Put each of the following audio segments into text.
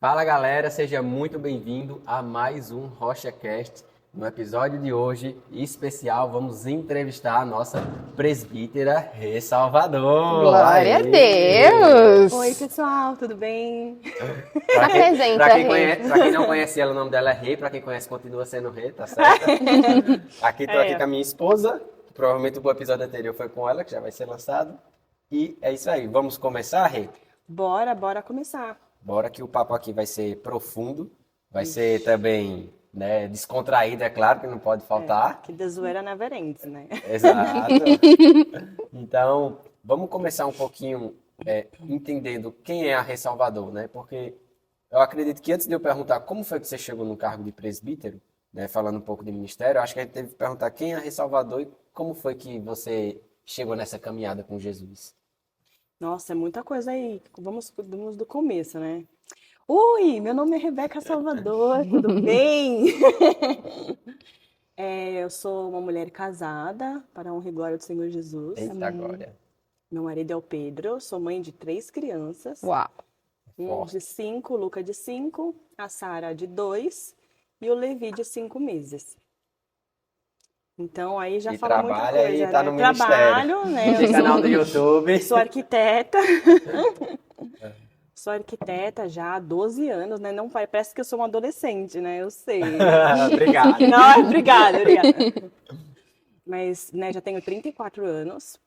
Fala galera, seja muito bem-vindo a mais um RochaCast. No episódio de hoje, especial, vamos entrevistar a nossa presbítera Rê Salvador. Glória a Aê! Deus! Oi, pessoal, tudo bem? Apresenta, Pra quem não conhece ela, o nome dela é Rê, pra quem conhece, continua sendo Rê, tá certo? Tô aqui com a minha esposa, provavelmente o episódio anterior foi com ela, que já vai ser lançado. E é isso aí, vamos começar, Rê? Bora começar. Bora que o papo aqui vai ser profundo, vai ser também, né, descontraído, é claro, que não pode faltar. Que da zoeira never ends, né? Exato. Então, vamos começar um pouquinho entendendo quem é a Rê Salvador, né? Porque eu acredito que antes de eu perguntar como foi que você chegou no cargo de presbítero, né, falando um pouco de ministério, eu acho que a gente teve que perguntar quem é a Rê Salvador e como foi que você chegou nessa caminhada com Jesus. Nossa, é muita coisa aí. Vamos do começo, né? Oi, meu nome é Rebeca Salvador, tudo bem? Eu sou uma mulher casada, para a honra e glória do Senhor Jesus. Eita, glória. Meu marido é o Pedro, sou mãe de 3 crianças. Uau! Um de 5, o Luca de 5, a Sara de 2 e o Levi de 5 meses. Então aí já E fala muita trabalha coisa, e tá né? no Trabalho, né? Tem canal do YouTube. Sou arquiteta. Sou arquiteta já há 12 anos, né? Não parece que eu sou uma adolescente, né? Eu sei. Obrigado. Não, obrigada. Mas, né, já tenho 34 anos.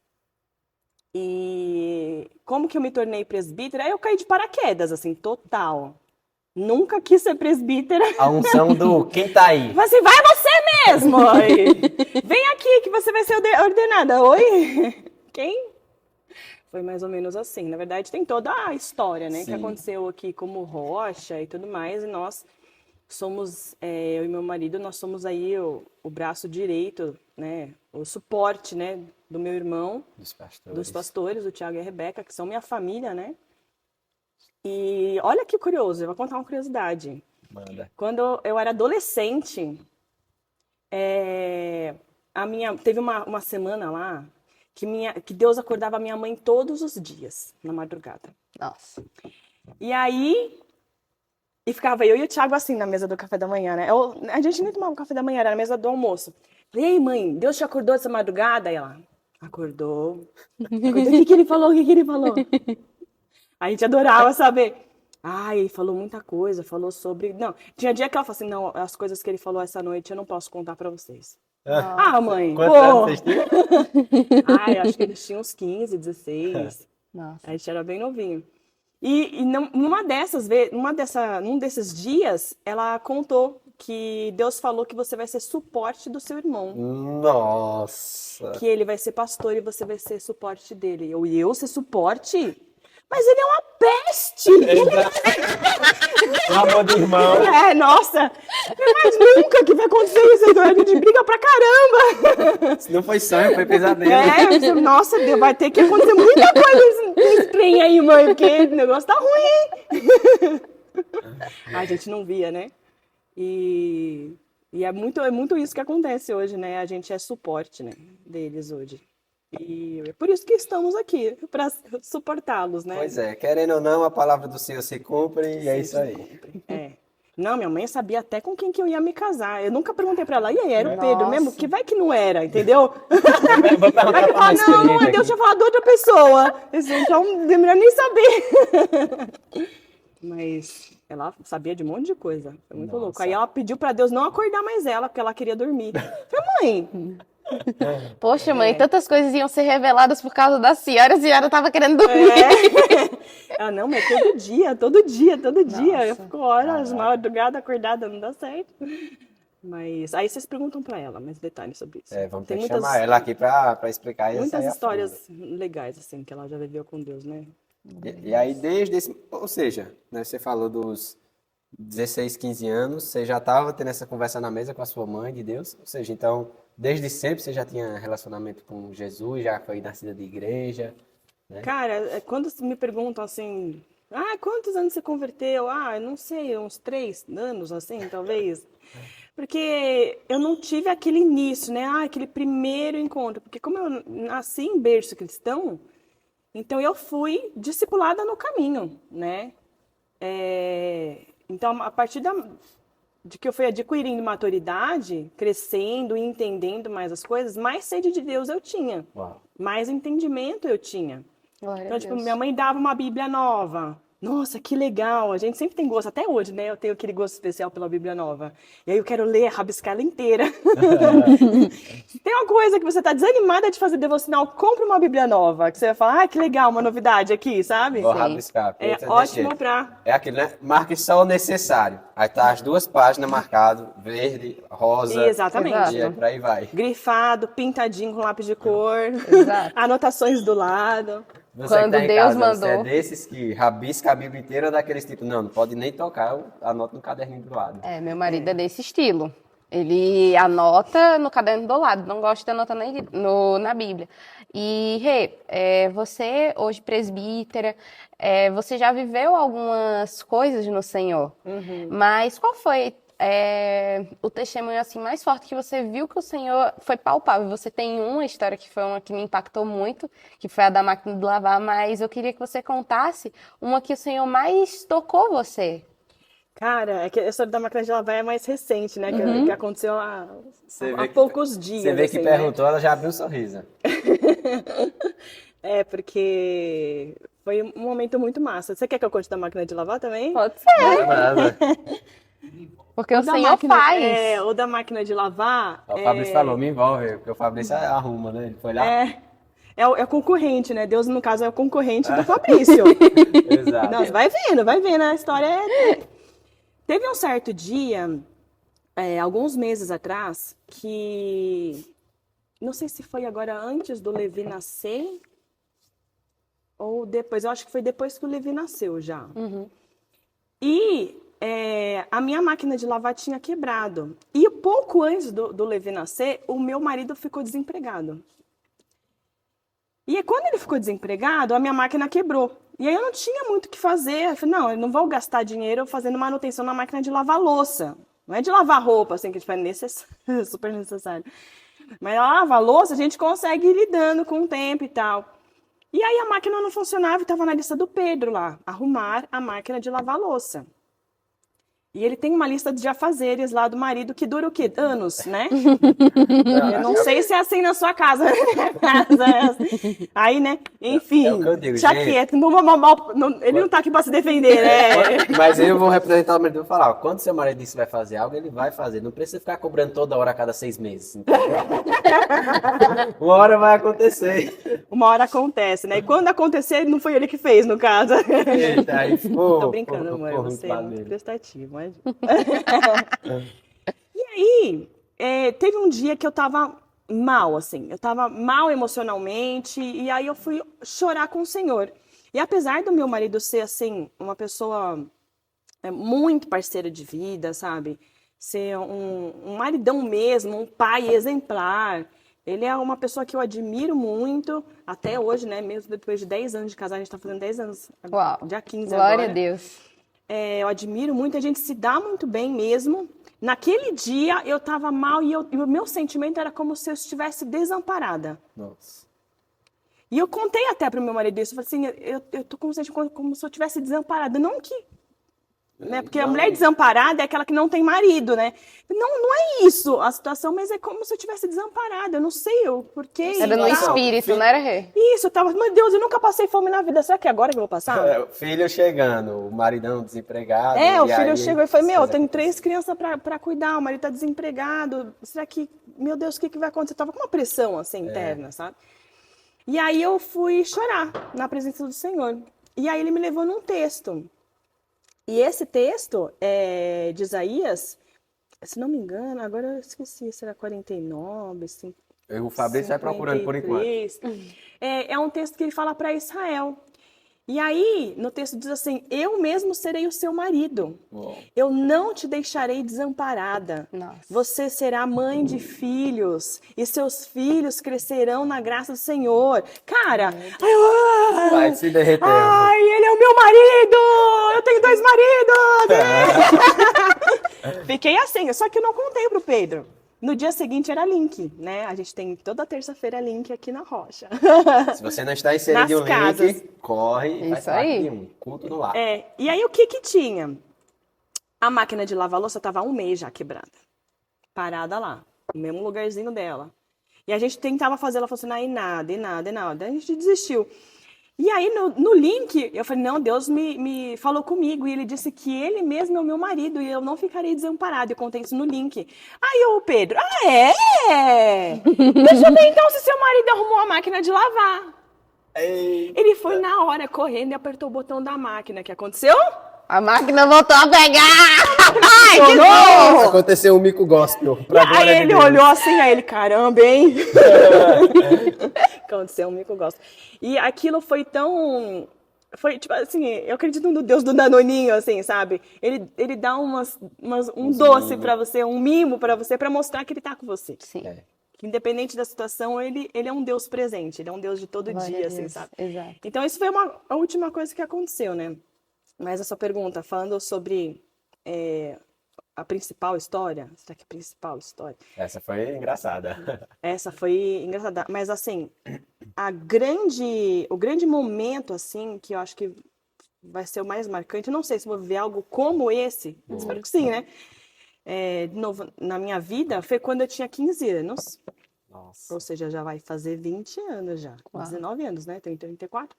E como que eu me tornei presbítera? Aí eu caí de paraquedas, assim, total. Nunca quis ser presbítera. A unção do quem tá aí. Falei assim, vai você mesmo! Vem aqui que você vai ser ordenada. Oi? Quem? Foi mais ou menos assim. Na verdade, tem toda a história, né? Sim. Que aconteceu aqui como rocha e tudo mais. E nós somos, eu e meu marido, nós somos aí o braço direito, né? O suporte, né? Do meu irmão, dos pastores, o Tiago e a Rebeca, que são minha família, né? E olha que curioso, eu vou contar uma curiosidade. Manda. Quando eu era adolescente, teve uma semana lá que Deus acordava a minha mãe todos os dias, na madrugada. Nossa. E aí, ficava eu e o Thiago assim na mesa do café da manhã, né? A gente nem tomava café da manhã, era na mesa do almoço. Falei, ei mãe, Deus te acordou essa madrugada? E ela, acordou. O que ele falou? O que ele falou? A gente adorava saber. Ele falou muita coisa, falou sobre... Não, tinha dia que ela falou assim, não, as coisas que ele falou essa noite eu não posso contar pra vocês. Mãe, Quantos anos vocês tinham? acho que eles tinham uns 15, 16. Nossa. A gente era bem novinho. E num desses dias, ela contou que Deus falou que você vai ser suporte do seu irmão. Nossa. Que ele vai ser pastor e você vai ser suporte dele. E eu ser suporte? Mas ele é uma peste! Um amor de irmão. Nossa! Mas nunca que vai acontecer isso, a gente briga pra caramba! Se não foi sonho, foi pesadelo. Nossa, Deus, vai ter que acontecer muita coisa nesse trem aí, mãe, porque o negócio tá ruim, hein? A gente não via, né? E é muito isso que acontece hoje, né? A gente é suporte, né, deles hoje. E é por isso que estamos aqui, para suportá-los, né? Pois é, querendo ou não, a palavra do Senhor se cumpre e é isso aí. Não, minha mãe sabia até com quem que eu ia me casar. Eu nunca perguntei pra ela, e aí, era o Pedro Nossa. mesmo? Que vai que não era, entendeu? Vou perguntar Vai que pra mais fala, não, experiente Deus aqui. tinha falado de outra pessoa. Então, não é melhor nem saber. Mas ela sabia de um monte de coisa. Foi muito Nossa. louco. Aí ela pediu pra Deus não acordar mais ela, porque ela queria dormir. Falei, mãe, Poxa, mãe, tantas coisas iam ser reveladas por causa da senhora. A senhora tava querendo dormir. Ela, não, mas todo dia. Eu Nossa. fico horas, madrugada acordada, não dá certo. Mas aí vocês perguntam pra ela mais detalhes sobre isso. Vamos ter Tem que muitas, chamar ela aqui pra explicar isso. muitas aí a histórias legais, assim, que ela já viveu com Deus, né? fundo. E aí, desde esse. Ou seja, né, você falou dos 16, 15 anos, você já estava tendo essa conversa na mesa com a sua mãe de Deus? Ou seja, então, desde sempre você já tinha relacionamento com Jesus, já foi nascida de igreja? Né? Cara, quando me perguntam assim, quantos anos você converteu? Eu não sei, uns 3 anos, assim, talvez. Porque eu não tive aquele início, né? Aquele primeiro encontro. Porque como eu nasci em berço cristão, então eu fui discipulada no caminho, né? Então, a partir de que eu fui adquirindo maturidade, crescendo e entendendo mais as coisas, mais sede de Deus eu tinha. Uau. Mais entendimento eu tinha. Glória Então, a tipo, Deus. minha mãe dava uma Bíblia nova. Nossa, que legal! A gente sempre tem gosto, até hoje, né? Eu tenho aquele gosto especial pela Bíblia nova. E aí eu quero ler, rabiscar ela inteira. Tem uma coisa que você tá desanimada de fazer devocional, compra uma Bíblia nova. Que você vai falar, que legal, uma novidade aqui, sabe? Vou Sim. rabiscar. É Desse ótimo jeito. pra... É aquilo, né? Marque só o necessário. Aí tá as 2 páginas marcadas, verde, rosa. Exatamente. Exato. E aí por aí vai. Grifado, pintadinho com lápis de cor. Exato. Anotações do lado. Você Quando que tá em Deus casa, você é mandou. desses que rabisca a Bíblia inteira ou daqueles tipo, não pode nem tocar, eu anoto no caderninho do lado. Meu marido é desse estilo. Ele anota no caderno do lado, não gosta de anotar na Bíblia. E, Rê, você, hoje presbítera, você já viveu algumas coisas no Senhor, mas qual foi o testemunho assim, mais forte que você viu que o Senhor foi palpável? Você tem uma história que foi uma que me impactou muito, que foi a da máquina de lavar, mas eu queria que você contasse uma que o Senhor mais tocou você. Cara, é que a história da máquina de lavar é mais recente, né? Que aconteceu há vê que- poucos dias. Você vê que assim, né? perguntou, ela já abriu um sorriso. Porque foi um momento muito massa. Você quer que eu conte da máquina de lavar também? Pode ser, Nada. porque o da Senhor máquina, faz. o da máquina de lavar. O Fabrício falou, me envolve, porque o Fabrício arruma, né? Ele foi lá. É o concorrente, né? Deus, no caso, é o concorrente do Fabrício. Exato. Não, vai vendo, a história Teve um certo dia, alguns meses atrás, que... Não sei se foi agora antes do Levi nascer ou depois. Eu acho que foi depois que o Levi nasceu já. E a minha máquina de lavar tinha quebrado. E pouco antes do Levi nascer, o meu marido ficou desempregado. E quando ele ficou desempregado, a minha máquina quebrou. E aí eu não tinha muito o que fazer. Eu falei, não, eu não vou gastar dinheiro fazendo manutenção na máquina de lavar louça. Não é de lavar roupa, assim, que tipo, é super necessário. Mas lavar louça a gente consegue ir lidando com o tempo e tal. E aí a máquina não funcionava e estava na lista do Pedro lá, arrumar a máquina de lavar louça. E ele tem uma lista de afazeres lá do marido que dura o quê? Anos, né? Eu não sei se é assim na sua casa. Aí, né? Enfim, É o que eu digo, já gente. quieto. Ele não tá aqui para se defender, né? Mas eu vou representar o marido e vou falar, ó, quando seu marido disse que vai fazer algo, ele vai fazer. Não precisa ficar cobrando toda hora a cada 6 meses. Entendeu? Uma hora vai acontecer. Uma hora acontece, né? E quando acontecer, não foi ele que fez, no caso. Eita, aí ficou. Tô brincando, amor. ficou Você é ruim muito dele. prestativo, mas... E aí, teve um dia que eu tava mal, assim. Eu tava mal emocionalmente. E aí eu fui chorar com o Senhor. E apesar do meu marido ser, assim, uma pessoa muito parceira de vida, sabe? Ser um maridão mesmo, um pai exemplar. Ele é uma pessoa que eu admiro muito, até hoje, né? Mesmo depois de 10 anos de casar, a gente tá fazendo 10 anos, Uau. dia 15 Glória agora. a Deus. Eu admiro muito, a gente se dá muito bem mesmo. Naquele dia eu tava mal e o meu sentimento era como se eu estivesse desamparada. Nossa. E eu contei até pro meu marido isso, eu falei assim, eu tô como se eu estivesse desamparada, não que... Né? Porque a mulher desamparada é aquela que não tem marido, né? Não é isso a situação, mas é como se eu estivesse desamparada, eu não sei o porquê. Era no e tal. espírito, não era, Rê? Isso, eu tava, meu Deus, eu nunca passei fome na vida, será que é agora que eu vou passar? O filho chegando, o maridão desempregado. O e filho aí, chegou e falou, meu, eu tenho acontecer. 3 crianças pra cuidar, o marido tá desempregado, será que, meu Deus, o que vai acontecer? Eu tava com uma pressão, assim, interna, sabe? E aí eu fui chorar na presença do Senhor. E aí ele me levou num texto. E esse texto de Isaías, se não me engano, agora eu esqueci, será 49, assim, O Fabrício vai procurando por enquanto. 53. É um texto que ele fala para Israel. E aí, no texto diz assim, eu mesmo serei o seu marido. Uau. Eu não te deixarei desamparada. Nossa. Você será mãe de filhos e seus filhos crescerão na graça do Senhor. Cara, Vai se derreter. ai, ele é o meu marido! Eu tenho 2 maridos! Fiquei assim, só que eu não contei pro Pedro. No dia seguinte era link, né? A gente tem toda terça-feira link aqui na Rocha. Se você não está inserido em um Nas casas. link, corre e faz Isso parte aí. de um culto no lar. E aí o que tinha? A máquina de lavar louça tava há um mês já quebrada. Parada lá, no mesmo lugarzinho dela. E a gente tentava fazer ela funcionar e nada, e nada, e nada. A gente desistiu. E aí, no link, eu falei, não, Deus me falou comigo. E ele disse que ele mesmo é o meu marido e eu não ficarei desamparado. Eu contei isso no link. Aí o Pedro, Deixa eu ver então se seu marido arrumou uma máquina de lavar. Eita. Ele foi na hora, correndo, e apertou o botão da máquina. O que aconteceu? A máquina voltou a pegar! Ai, que Funcionou! bom! Aconteceu um mico gospel. Pra Aí glória de ele Deus. olhou assim, aí ele, caramba, hein? Aconteceu um mico gosto. E aquilo foi tão... Foi, tipo assim, eu acredito no Deus do Danoninho, assim, sabe? Ele dá um Uns doce mimos. pra você, um mimo pra você, pra mostrar que ele tá com você. Sim, É. Que independente da situação, ele é um Deus presente, ele é um Deus de todo glória dia, a assim, Deus. sabe? Exato. Então, isso foi a última coisa que aconteceu, né? Mas a sua pergunta, falando sobre a principal história, será que é a principal história? Essa foi engraçada. Essa foi engraçada, mas assim, o grande momento, assim, que eu acho que vai ser o mais marcante, eu não sei se vou viver algo como esse, espero que sim, né? De novo, na minha vida, foi quando eu tinha 15 anos, Nossa. ou seja, já vai fazer 20 anos já, Uau. 19 anos, né? Tenho 34.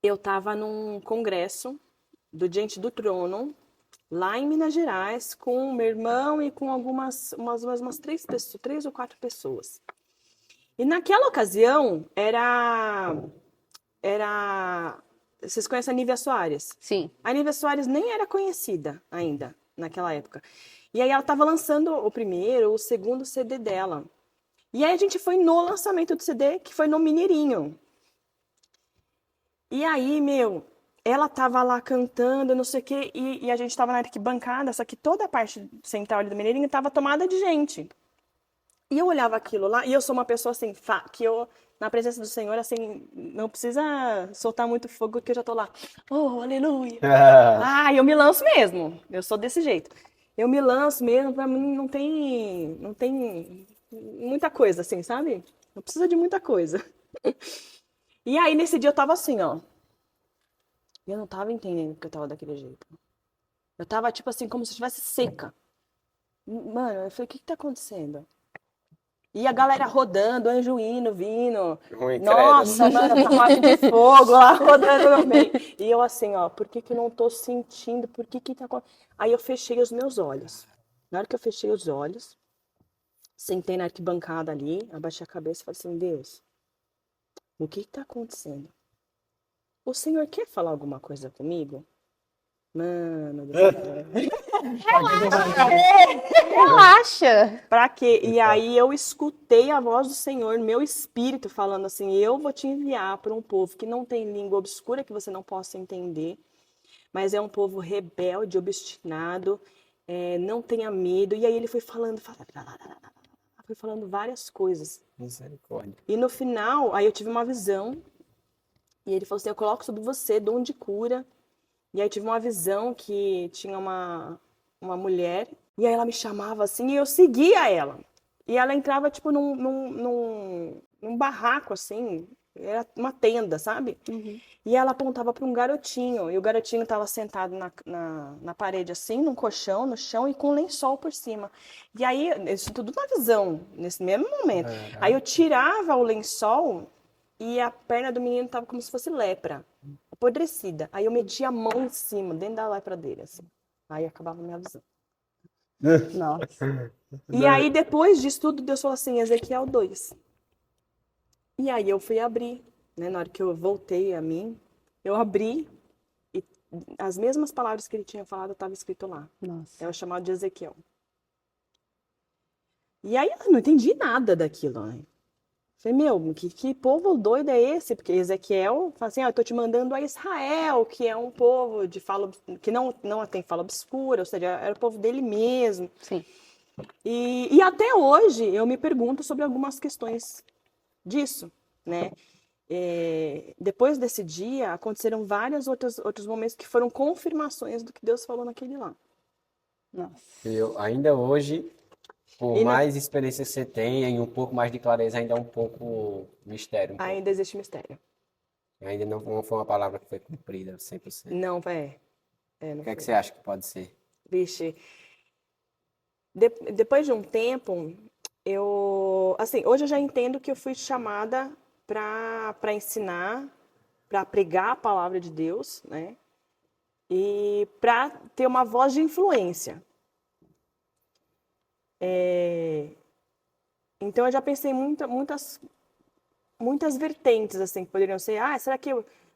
Eu estava num congresso do Diante do Trono, lá em Minas Gerais, com meu irmão e com umas três ou quatro pessoas. E naquela ocasião, vocês conhecem a Nívia Soares? Sim. A Nívia Soares nem era conhecida ainda, naquela época. E aí ela estava lançando o primeiro, o segundo CD dela. E aí a gente foi no lançamento do CD, que foi no Mineirinho. E aí, ela tava lá cantando, não sei o quê, e a gente tava na arquibancada, só que toda a parte central ali do Mineirinho tava tomada de gente. E eu olhava aquilo lá, e eu sou uma pessoa assim, que eu, na presença do Senhor, assim, não precisa soltar muito fogo, que eu já tô lá, oh, aleluia. Eu me lanço mesmo, eu sou desse jeito. Eu me lanço mesmo, pra mim não tem muita coisa, assim, sabe? Não precisa de muita coisa. E aí, nesse dia, eu tava assim, ó. E eu não tava entendendo porque eu tava daquele jeito. Eu tava, tipo assim, como se eu estivesse seca. Mano, eu falei, o que tá acontecendo? E a galera rodando, anjo indo, vindo. Ruim, Nossa, mano, carruagem de fogo lá rodando no meio. E eu assim, ó, por que que eu não tô sentindo? Por que que tá acontecendo? Aí eu fechei os meus olhos. Na hora que eu fechei os olhos, sentei na arquibancada ali, abaixei a cabeça e falei assim, Deus, o que que tá acontecendo? O Senhor quer falar alguma coisa comigo? Mano do céu. Relaxa. Pra quê? E aí eu escutei a voz do Senhor, meu espírito, falando assim: eu vou te enviar para um povo que não tem língua obscura que você não possa entender, mas é um povo rebelde, obstinado, não tenha medo. E aí ele foi falando várias coisas. Misericórdia. E no final, aí eu tive uma visão. E ele falou assim: eu coloco sobre você dom de cura. E aí tive uma visão que tinha uma mulher. E aí ela me chamava assim e eu seguia ela. E ela entrava tipo num barraco assim. Era uma tenda, sabe? Uhum. E ela apontava para um garotinho. E o garotinho estava sentado na parede assim, num colchão, no chão e com um lençol por cima. E aí, isso tudo na visão, nesse mesmo momento. Aí eu tirava o lençol e a perna do menino tava como se fosse lepra, apodrecida. Aí eu metia a mão em cima, dentro da lepra dele, assim. Aí acabava a minha visão. Nossa. E aí, depois disso tudo, Deus falou assim, Ezequiel 2. E aí eu fui abrir, né? Na hora que eu voltei a mim, eu abri e as mesmas palavras que ele tinha falado estavam escrito lá. Nossa. É o chamado de Ezequiel. E aí eu não entendi nada daquilo, né? Falei, que povo doido é esse? Porque Ezequiel fala assim, eu tô te mandando a Israel, que é um povo que não tem fala obscura, ou seja, era o povo dele mesmo. Sim. E até hoje eu me pergunto sobre algumas questões disso, né? Depois desse dia, aconteceram vários outros momentos que foram confirmações do que Deus falou naquele lá. Nossa. Ainda hoje, por E mais experiência que você tenha e um pouco mais de clareza, ainda é um pouco mistério. ainda existe mistério. Ainda não foi uma palavra que foi cumprida 100%. Não, não O que é que foi. você acha que pode ser? Vixe, depois de um tempo, assim, hoje eu já entendo que eu fui chamada para ensinar, para pregar a palavra de Deus, né? E para ter uma voz de influência. Então eu já pensei muitas vertentes assim que poderiam ser. Será que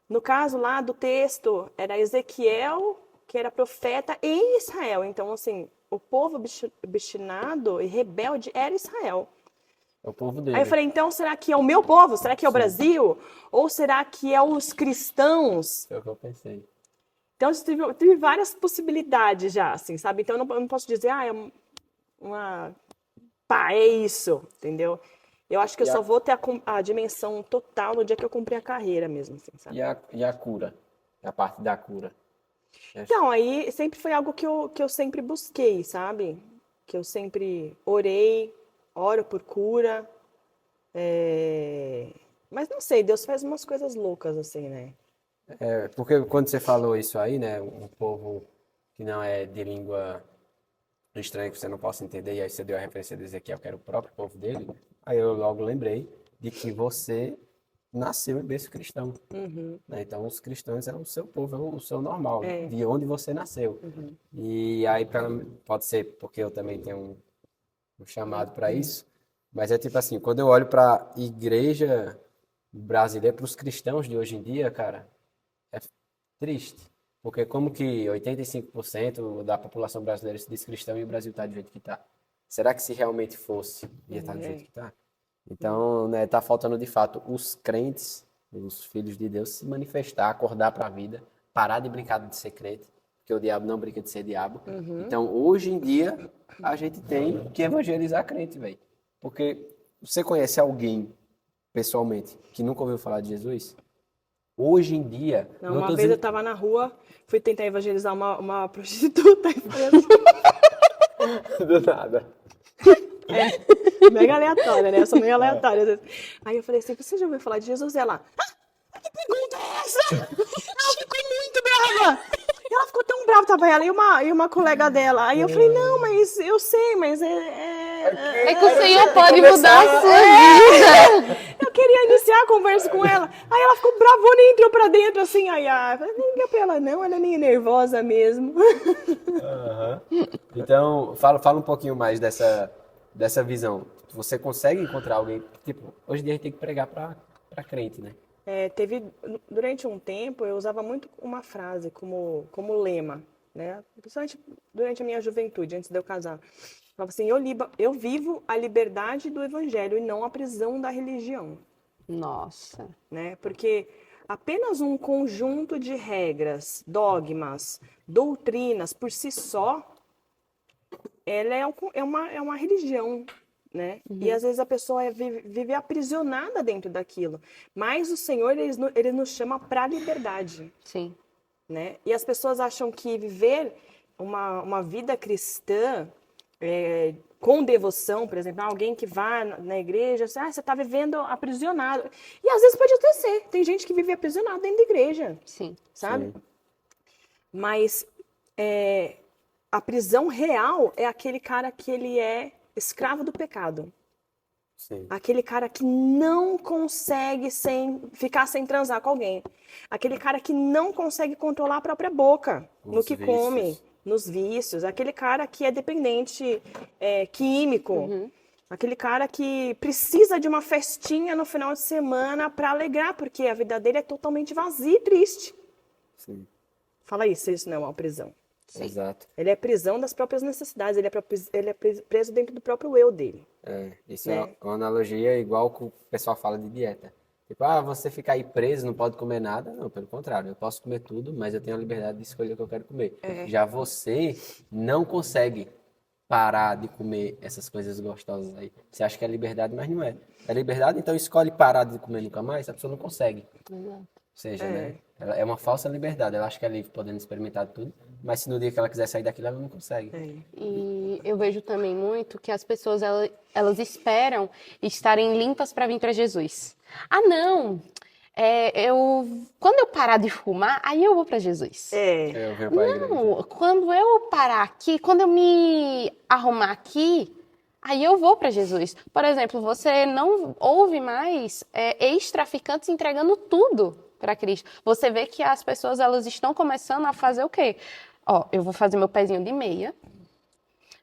no caso lá do texto era Ezequiel que era profeta em Israel? Então assim, o povo obstinado e rebelde era Israel. É o povo Aí eu dele. falei, então será que é o meu povo? Será que é o Sim. Brasil? Ou será que é os cristãos? É o que eu pensei. Então eu tive várias possibilidades já, assim, sabe? Então eu não posso dizer, é uma pá, é isso, entendeu? Eu acho que eu E a, só vou ter a dimensão total no dia que eu cumprir a carreira mesmo, assim, sabe? e a cura? A parte da cura. Então, aí sempre foi algo que eu sempre busquei, sabe? Que eu sempre orei, oro por cura. Mas não sei, Deus faz umas coisas loucas, assim, né? Porque quando você falou isso aí, né? Um povo que não é de língua estranha, que você não possa entender, e aí você deu a referência de Ezequiel, que era o próprio povo dele, aí eu logo lembrei de que você nasceu em berço cristão. Né? Então, os cristãos é o seu povo, é o seu normal, É. de onde você nasceu. E aí, pode ser porque eu também tenho um chamado para isso, mas é tipo assim, quando eu olho para a igreja brasileira, para os cristãos de hoje em dia, cara, é triste. Porque como que 85% da população brasileira se diz cristão e o Brasil está do jeito que está? Será que se realmente fosse, ia estar do jeito que está? Então, né, tá faltando de fato os crentes, os filhos de Deus, se manifestar, acordar para a vida, parar de brincar de ser crente, porque o diabo não brinca de ser diabo. Então, hoje em dia, a gente tem que evangelizar crente, velho. Porque você conhece alguém, pessoalmente, que nunca ouviu falar de Jesus? Hoje em dia, Não, não uma tô vez eu dizendo tava na rua, fui tentar evangelizar uma prostituta e foi assim, do nada. mega aleatória, né? Eu sou meio aleatória. Às vezes. Aí eu falei assim, você já ouviu falar de Jesus? E ela, que pergunta é essa? Ela ficou muito brava. Ela ficou tão brava, tava ela e uma colega dela. Aí eu falei, não, mas eu sei, mas É que o Senhor pode mudar a sua vida. eu queria iniciar a conversa com ela. Aí ela ficou bravona e entrou pra dentro, assim. Aí, eu falei, não liga pra ela não, ela é meio nervosa mesmo. Aham. Então, fala um pouquinho mais dessa visão. Você consegue encontrar alguém, tipo, hoje em dia a gente tem que pregar para crente, né? Durante um tempo, eu usava muito uma frase como lema, né? Principalmente durante a minha juventude, antes de eu casar. Eu falava assim, eu vivo a liberdade do evangelho e não a prisão da religião, Nossa, né? Porque apenas um conjunto de regras, dogmas, doutrinas por si só, ela é uma religião, né? E às vezes a pessoa vive aprisionada dentro daquilo. Mas o Senhor, ele nos chama para a liberdade, sim. né? E as pessoas acham que viver uma vida cristã com devoção, por exemplo, alguém que vai na igreja, você está vivendo aprisionado. E às vezes pode até ser. Tem gente que vive aprisionado dentro da igreja, Sim. sabe? Sim. Mas a prisão real é aquele cara que ele é escravo do pecado. Sim. Aquele cara que não consegue ficar sem transar com alguém. Aquele cara que não consegue controlar a própria boca no Os que vícios. come, nos vícios. Aquele cara que é dependente químico. Aquele cara que precisa de uma festinha no final de semana para alegrar, porque a vida dele é totalmente vazia e triste. Sim. Fala aí se isso não é uma prisão. Sim. Exato. Ele é prisão das próprias necessidades, ele é preso dentro do próprio eu dele. Isso Né? é uma analogia igual que o pessoal fala de dieta. Tipo, você fica aí preso, não pode comer nada. Não, pelo contrário, eu posso comer tudo, mas eu tenho a liberdade de escolher o que eu quero comer. Já você não consegue parar de comer essas coisas gostosas aí. Você acha que é liberdade, mas não é. É liberdade, então escolhe parar de comer nunca mais, a pessoa não consegue. Ou seja, né? Ela é uma falsa liberdade. Ela acha que é livre, podendo experimentar tudo, mas se no dia que ela quiser sair daquilo, ela não consegue. E eu vejo também muito que as pessoas elas esperam estarem limpas para vir para Jesus. Ah, não! Quando eu parar de fumar, aí eu vou para Jesus. Eu venho pra igreja. Não, quando eu parar aqui, quando eu me arrumar aqui, aí eu vou para Jesus. Por exemplo, você não ouve mais ex-traficantes entregando tudo para Cristo. Você vê que as pessoas elas estão começando a fazer o quê? Ó, eu vou fazer meu pezinho de meia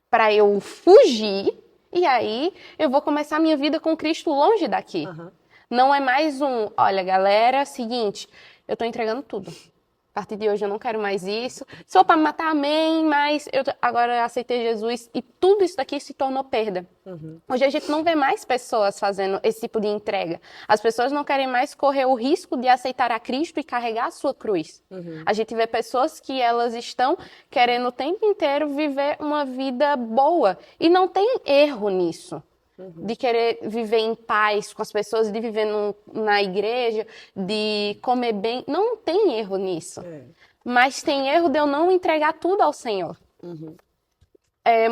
para eu fugir e aí eu vou começar a minha vida com Cristo longe daqui. Não é mais olha, galera, seguinte, eu tô entregando tudo. A partir de hoje eu não quero mais isso. Se for para me matar, amém, mas agora aceitei Jesus e tudo isso daqui se tornou perda. Hoje a gente não vê mais pessoas fazendo esse tipo de entrega. As pessoas não querem mais correr o risco de aceitar a Cristo e carregar a sua cruz. A gente vê pessoas que elas estão querendo o tempo inteiro viver uma vida boa. E não tem erro nisso. De querer viver em paz com as pessoas, de viver na igreja, de comer bem. Não tem erro nisso. Mas tem erro de eu não entregar tudo ao Senhor.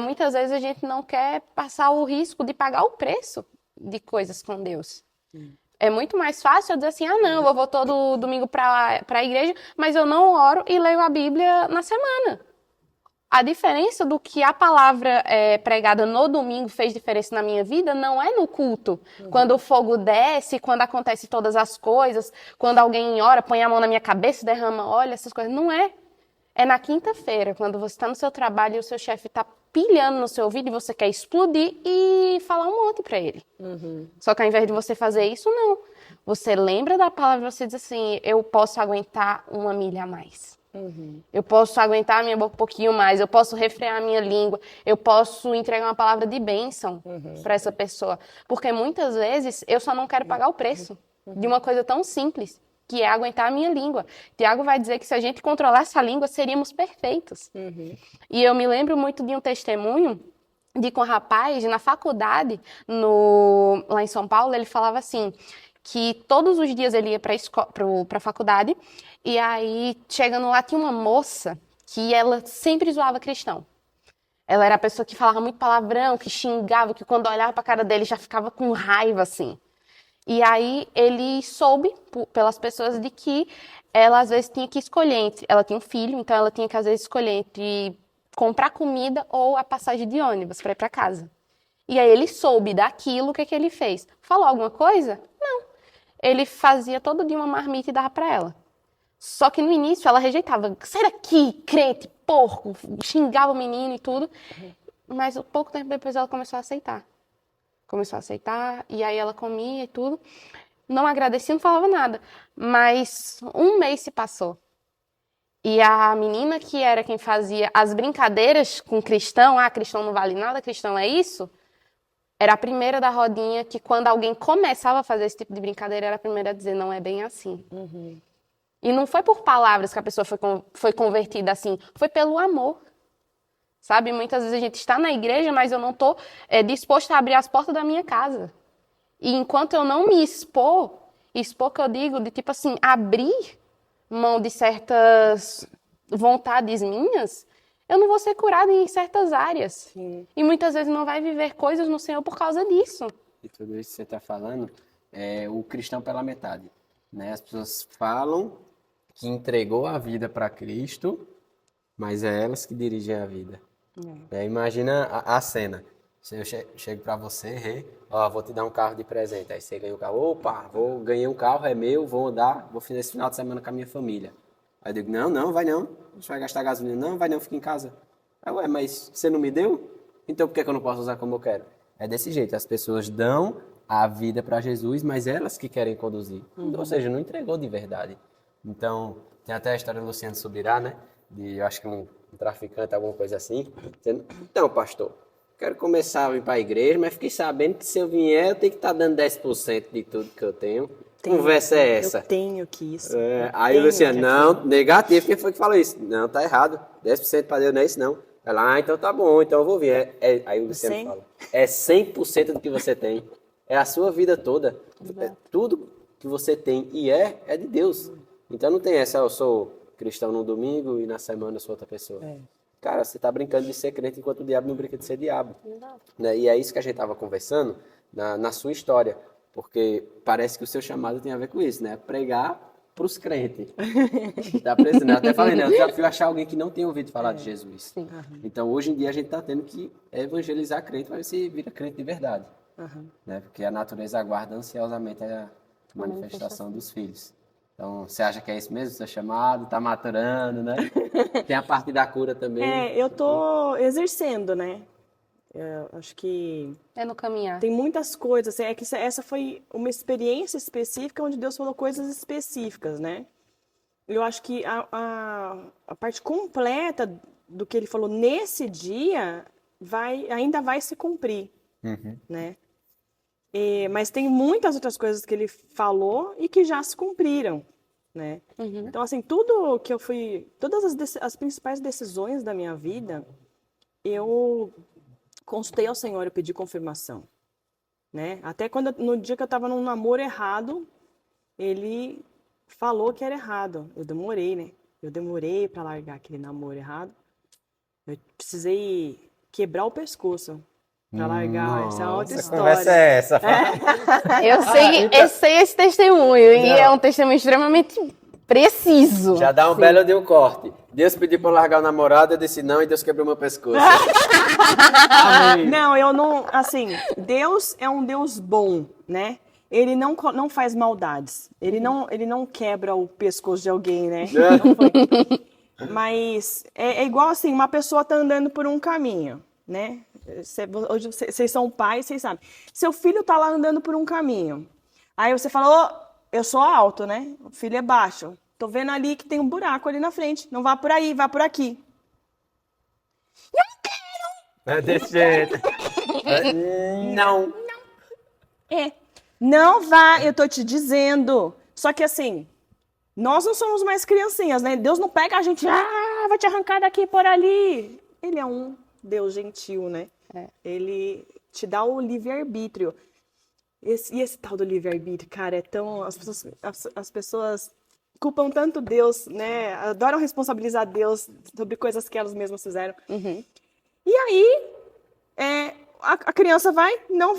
Muitas vezes a gente não quer passar o risco de pagar o preço de coisas com Deus. É muito mais fácil eu dizer assim, não, eu vou todo domingo para a igreja, mas eu não oro e leio a Bíblia na semana. A diferença do que a palavra pregada no domingo fez diferença na minha vida não é no culto. Quando o fogo desce, quando acontece todas as coisas, quando alguém ora, põe a mão na minha cabeça, derrama óleo, essas coisas. Não é. É na quinta-feira, quando você está no seu trabalho e o seu chefe está pilhando no seu ouvido e você quer explodir e falar um monte para ele. Só que ao invés de você fazer isso, não. Você lembra da palavra e você diz assim, eu posso aguentar 1 milha a mais. Eu posso aguentar a minha boca um pouquinho mais, eu posso refrear a minha língua, eu posso entregar uma palavra de bênção para essa pessoa. Porque muitas vezes eu só não quero pagar o preço de uma coisa tão simples, que é aguentar a minha língua. Tiago vai dizer que se a gente controlasse a língua, seríamos perfeitos. E eu me lembro muito de um testemunho de que um rapaz, na faculdade, lá em São Paulo, ele falava assim, que todos os dias ele ia para a faculdade, e aí, chegando lá, tinha uma moça que ela sempre zoava cristão. Ela era a pessoa que falava muito palavrão, que xingava, que quando olhava para a cara dele já ficava com raiva, assim. E aí, ele soube, pelas pessoas, de que ela, às vezes, tinha que escolher ela tinha um filho, então ela tinha que, às vezes, escolher entre comprar comida ou a passagem de ônibus para ir para casa. E aí, ele soube daquilo, o que ele fez? Falou alguma coisa? Não. Ele fazia todo dia uma marmita e dava para ela. Só que no início ela rejeitava. Sai daqui, crente, porco. Xingava o menino e tudo. Mas pouco tempo depois ela começou a aceitar. E aí ela comia e tudo. Não agradecia, não falava nada. Mas 1 mês se passou. E a menina que era quem fazia as brincadeiras com cristão, cristão não vale nada, cristão é isso, era a primeira da rodinha que quando alguém começava a fazer esse tipo de brincadeira, era a primeira a dizer, não é bem assim. E não foi por palavras que a pessoa foi convertida assim, foi pelo amor. Sabe, muitas vezes a gente está na igreja, mas eu não estou disposto a abrir as portas da minha casa. E enquanto eu não me expor que eu digo de tipo assim, abrir mão de certas vontades minhas, eu não vou ser curada em certas áreas. Sim. E muitas vezes não vai viver coisas no Senhor por causa disso. E tudo isso que você está falando é o cristão pela metade. Né? As pessoas falam que entregou a vida para Cristo, mas é elas que dirigem a vida. Imagina a cena. Eu chego para você, vou te dar um carro de presente. Aí você ganha o carro. Opa, ganhei um carro, é meu, vou andar, vou fazer esse final de semana com a minha família. Aí eu digo, não, vai não. Você vai gastar gasolina. Não, vai não, fica em casa. Aí, mas você não me deu? Então por que eu não posso usar como eu quero? É desse jeito, as pessoas dão a vida para Jesus, mas elas que querem conduzir. Ou seja, não entregou de verdade. Então, tem até a história do Luciano Subirá, né? Eu acho que um traficante, alguma coisa assim. Dizendo, então, pastor, quero começar a vir para a igreja, mas fiquei sabendo que se eu vier, eu tenho que estar dando 10% de tudo que eu tenho. Conversa é essa? Eu tenho que isso. Aí o Luciano, não, negativo, quem foi que falou isso? Não, tá errado. 10% para Deus não é isso, não. Ela, então tá bom, então eu vou vir. Aí o Luciano fala, é 100% do que você tem. É a sua vida toda. Tudo que você tem e é de Deus. Então não tem essa, eu sou cristão no domingo e na semana eu sou outra pessoa. Cara, você tá brincando de ser crente enquanto o diabo não brinca de ser diabo. Né? E é isso que a gente tava conversando na sua história. Porque parece que o seu chamado tem a ver com isso, né? Pregar para os crentes. Tá precisando. Eu até falei, né? Eu desafio achar alguém que não tenha ouvido falar de Jesus. Sim. Então, hoje em dia, a gente está tendo que evangelizar crente para ver se vira crente de verdade. Né? Porque a natureza aguarda ansiosamente a manifestação dos filhos. Então, você acha que é isso mesmo, seu chamado? Está maturando, né? Tem a parte da cura também. Eu tô exercendo, né? Eu acho que É no caminhar. tem muitas coisas, assim, é que essa foi uma experiência específica onde Deus falou coisas específicas, né? Eu acho que a parte completa do que ele falou nesse dia ainda vai se cumprir, né? Mas tem muitas outras coisas que ele falou e que já se cumpriram, né? Então, assim, tudo que eu fui... Todas as principais decisões da minha vida, eu consultei ao Senhor, eu pedi confirmação, né? Até no dia que eu estava num namoro errado, ele falou que era errado. Eu demorei, né? Eu demorei para largar aquele namoro errado. Eu precisei quebrar o pescoço para largar. Essa é uma outra Que história. conversa é essa? Eu sei esse testemunho e é um testemunho extremamente preciso. Já dá um belo de um corte. Deus pediu para eu largar o namorado, eu disse não, e Deus quebrou meu pescoço. Amém. Não, eu não... Assim, Deus é um Deus bom, né? Ele não faz maldades. Ele não quebra o pescoço de alguém, né? Não foi. Mas é igual assim, uma pessoa tá andando por um caminho, né? Hoje vocês são pais, vocês sabem. Seu filho tá lá andando por um caminho. Aí você fala, eu sou alto, né? O filho é baixo. Tô vendo ali que tem um buraco ali na frente. Não vá por aí, vá por aqui. É desse jeito. Não. Não vá, eu tô te dizendo. Só que assim, nós não somos mais criancinhas, né? Deus não pega a gente, vai te arrancar daqui e por ali. Ele é um Deus gentil, né? Ele te dá o livre-arbítrio. Esse tal do livre-arbítrio, cara, é tão... As pessoas culpam tanto Deus, né? Adoram responsabilizar Deus sobre coisas que elas mesmas fizeram. E aí, a criança não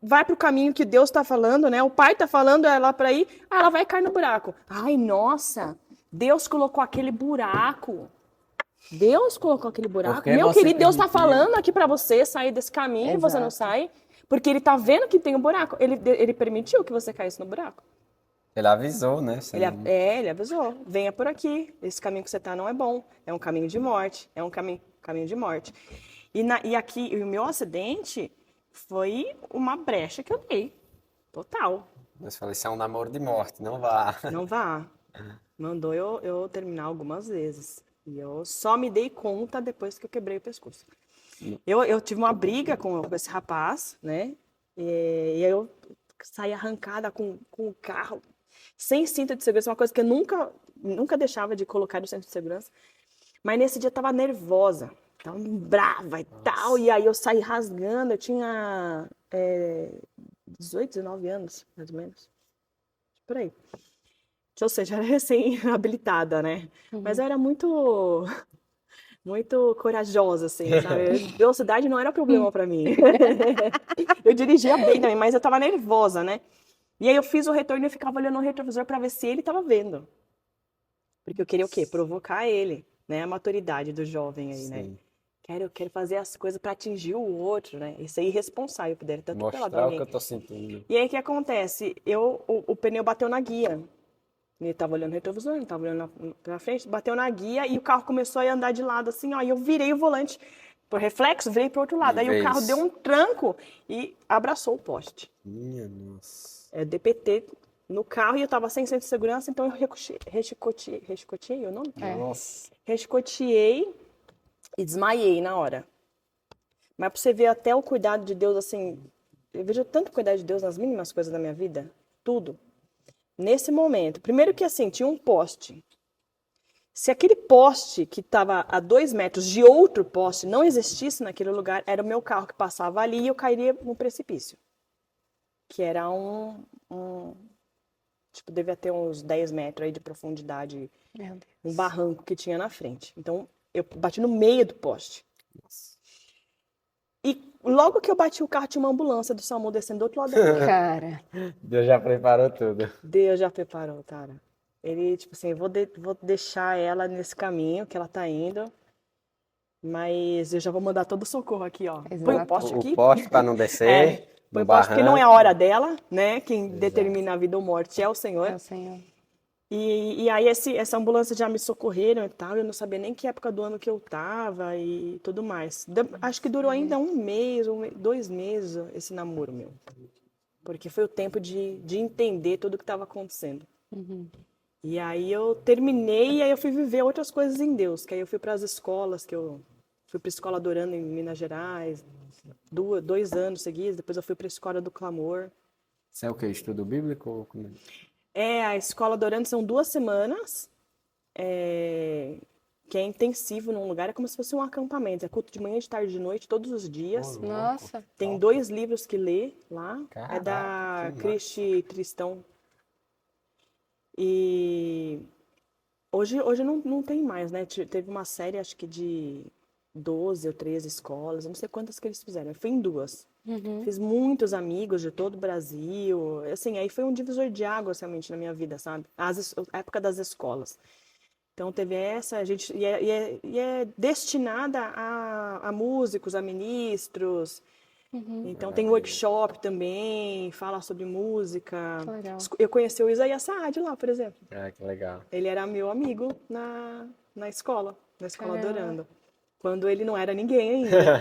vai para o caminho que Deus está falando, né? O pai está falando ela para ir, ela vai cair no buraco. Ai, nossa, Deus colocou aquele buraco. Deus colocou aquele buraco. Porque Meu você querido, Deus está permitiu. falando aqui para você sair desse caminho e você não sai. Porque ele está vendo que tem um buraco. Ele permitiu que você caísse no buraco. Ele avisou, né? Ele avisou. Venha por aqui. Esse caminho que você está não é bom. É um caminho de morte. É um caminho de morte. E aqui, o meu acidente foi uma brecha que eu dei. Total. Mas falei, isso é um namoro de morte, não vá. Não vá. Mandou eu terminar algumas vezes. E eu só me dei conta depois que eu quebrei o pescoço. Eu tive uma briga com esse rapaz, né? E aí eu saí arrancada com o carro, sem cinto de segurança, uma coisa que eu nunca deixava de colocar no cinto de segurança. Mas nesse dia eu tava nervosa, tava brava e tal. E aí eu saí rasgando, eu tinha 18, 19 anos, mais ou menos. Por aí. Ou seja, era recém-habilitada, né? Mas eu era muito corajosa, assim, sabe? Velocidade não era problema pra mim. Eu dirigia bem também, mas eu tava nervosa, né? E aí eu fiz o retorno e ficava olhando no retrovisor pra ver se ele tava vendo. Porque eu queria o quê? Provocar ele, né? A maturidade do jovem aí, né? Eu quero fazer as coisas pra atingir o outro, né? Isso aí é irresponsável dele, tanto pela Mostrar o alguém. que eu tô sentindo. E aí o que acontece? O pneu bateu na guia. Ele tava olhando no retrovisor, ele tava olhando pra frente, bateu na guia e o carro começou a andar de lado assim, ó. E eu virei o volante por reflexo, virei pro outro lado. Aí o carro deu um tranco e abraçou o poste. Minha nossa. DPT no carro e eu tava sem cinto de segurança, então eu rescoteei o nome? Nossa. Rescoteei e desmaiei na hora. Mas pra você ver até o cuidado de Deus, assim, eu vejo tanto cuidado de Deus nas mínimas coisas da minha vida, tudo. Nesse momento, primeiro que assim, tinha um poste. Se aquele poste que estava a 2 metros de outro poste não existisse naquele lugar, era o meu carro que passava ali e eu cairia no precipício. Que era tipo, devia ter uns 10 metros aí de profundidade, um barranco que tinha na frente. Então, eu bati no meio do poste. E logo que eu bati o carro, tinha uma ambulância do SAMU descendo do outro lado da rua. Cara, Deus já preparou tudo. Deus já preparou, cara. Ele, tipo assim, vou deixar ela nesse caminho que ela tá indo, mas eu já vou mandar todo o socorro aqui, ó. Põe o Exato. poste O aqui. poste para não descer, É, põe no o poste porque não é a barranco. hora dela, né? Quem determina a vida ou morte é o Senhor. é o Senhor. E aí essa ambulância já me socorreram e tal, eu não sabia nem que época do ano que eu tava e tudo mais. Acho que durou ainda um mês, 2 meses esse namoro meu. Porque foi o tempo de entender tudo o que estava acontecendo. E aí eu terminei e aí eu fui viver outras coisas em Deus. Que aí eu fui para as escolas, que eu fui para a escola adorando em Minas Gerais, 2 anos seguidos. Depois eu fui para a escola do Clamor. Isso é o quê? Estudo bíblico? Ou como é? A escola adorando são 2 semanas, que é intensivo num lugar, é como se fosse um acampamento. É culto de manhã, de tarde, de noite, todos os dias. Louco. Nossa, Tem 2 livros que lê lá. É Caraca, da que Cristi Tristão. E hoje não tem mais, né? Teve uma série, acho que de 12 ou 13 escolas, eu não sei quantas que eles fizeram. Eu fui em 2. Fiz muitos amigos de todo o Brasil. Assim, aí foi um divisor de águas realmente na minha vida, sabe? A época das escolas. Então teve essa, a gente e é destinada a músicos, a ministros. Então tem workshop também, fala sobre música. que legal. Eu conheci o Isaías Saad lá, por exemplo. Ah, que legal. Ele era meu amigo na escola Caramba. adorando. Quando ele não era ninguém ainda.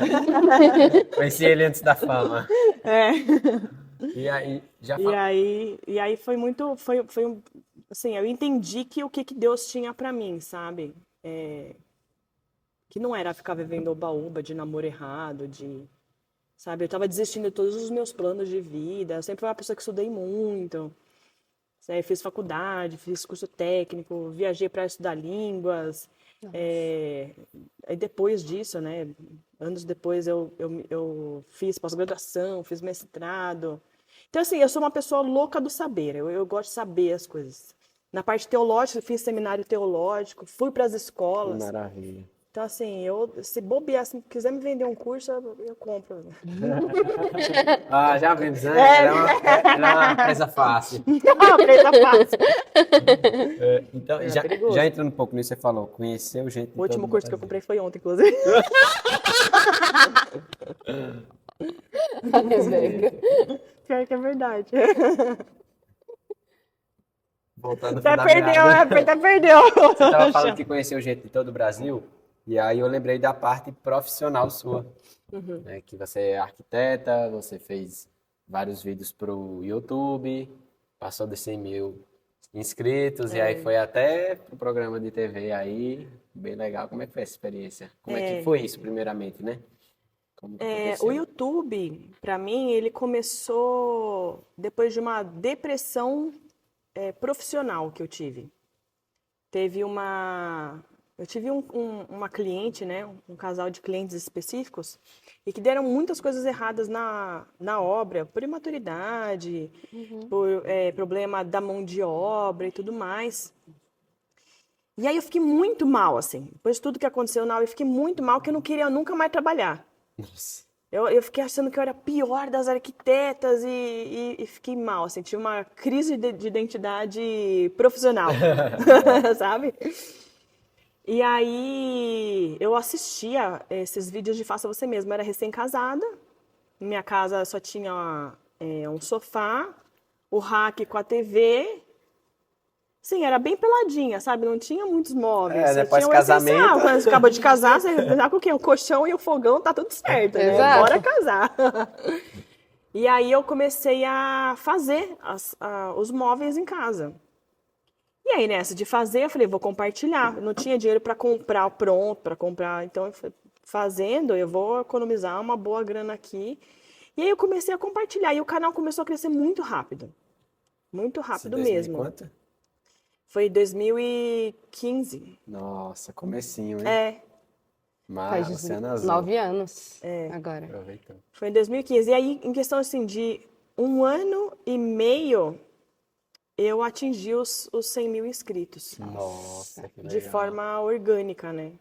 Conheci ele antes da fama. É. E aí, já E aí foi muito, assim, eu entendi que o que Deus tinha pra mim, sabe? Que não era ficar vivendo oba-oba de namoro errado, sabe? Eu tava desistindo de todos os meus planos de vida. Eu sempre fui uma pessoa que estudei muito. Fiz faculdade, fiz curso técnico, viajei para estudar línguas. Aí depois disso, né? Anos depois eu fiz pós-graduação, fiz mestrado. Então, assim, eu sou uma pessoa louca do saber. Eu gosto de saber as coisas. Na parte teológica, eu fiz seminário teológico, fui para as Que escolas. maravilha. Então, assim, se bobear, se quiser me vender um curso, eu compro. Ah, já vimos, né? Era uma presa fácil. Presa fácil. Então, Era já, perigoso. já entrando um pouco nisso, você falou, conheceu gente de O último todo curso que eu Brasil. comprei foi ontem, inclusive. Pior que é verdade. Voltando pro Até perdeu, namorado. até perdeu. Você tava falando que conheceu gente de todo o Brasil, e aí eu lembrei da parte profissional sua, né? Que você é arquiteta, você fez vários vídeos pro YouTube, passou de 100 mil inscritos, e aí foi até pro programa de TV aí, bem legal. Como é que foi essa experiência? Como é que foi isso, primeiramente, né? Como que O aconteceu? YouTube, pra mim, ele começou depois de uma depressão profissional que eu tive. Eu tive uma cliente, né, um casal de clientes específicos, e que deram muitas coisas erradas na obra, por imaturidade, por problema da mão de obra e tudo mais. E aí eu fiquei muito mal, assim. Depois de tudo que aconteceu na obra, eu fiquei muito mal, que eu não queria nunca mais trabalhar. Nossa. Eu fiquei achando que eu era a pior das arquitetas e fiquei mal, assim, tive uma crise de identidade profissional, sabe? E aí eu assistia esses vídeos de Faça Você Mesmo, eu era recém-casada, minha casa só tinha um sofá, o rack com a TV. Sim, era bem peladinha, sabe? Não tinha muitos móveis. Só Depois tinha o casamento. essencial. Quando você acabou de casar, você já com o quê? O colchão e o fogão, tá tudo certo, né? Exato. Bora casar. E aí eu comecei a fazer os móveis em casa. E aí, nessa de fazer, eu falei, vou compartilhar. Eu não tinha dinheiro para comprar pronto, para comprar. Então, eu fui fazendo, eu vou economizar uma boa grana aqui. E aí eu comecei a compartilhar. E o canal começou a crescer muito rápido. Muito rápido mesmo. Quanto? Foi 2015. Nossa, comecinho, hein? Faz Oceano Azul. 9 anos agora. Aproveitando. Foi em 2015. E aí, em questão assim de 1 ano e meio, eu atingi os 100 mil inscritos. Nossa, que De legal. forma orgânica, né?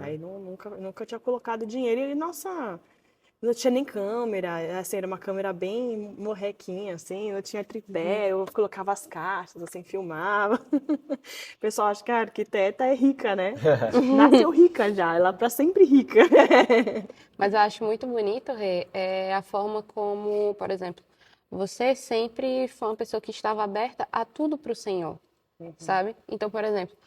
Aí nunca tinha colocado dinheiro. E, nossa, Não tinha nem câmera, assim, era uma câmera bem morrequinha, assim, não tinha tripé, eu colocava as caixas, assim, filmava. O pessoal acha que a arquiteta é rica, né? Nasceu rica já, ela pra sempre rica. Mas eu acho muito bonito, Rê, a forma como, por exemplo, você sempre foi uma pessoa que estava aberta a tudo para o Senhor, sabe? Então, por exemplo,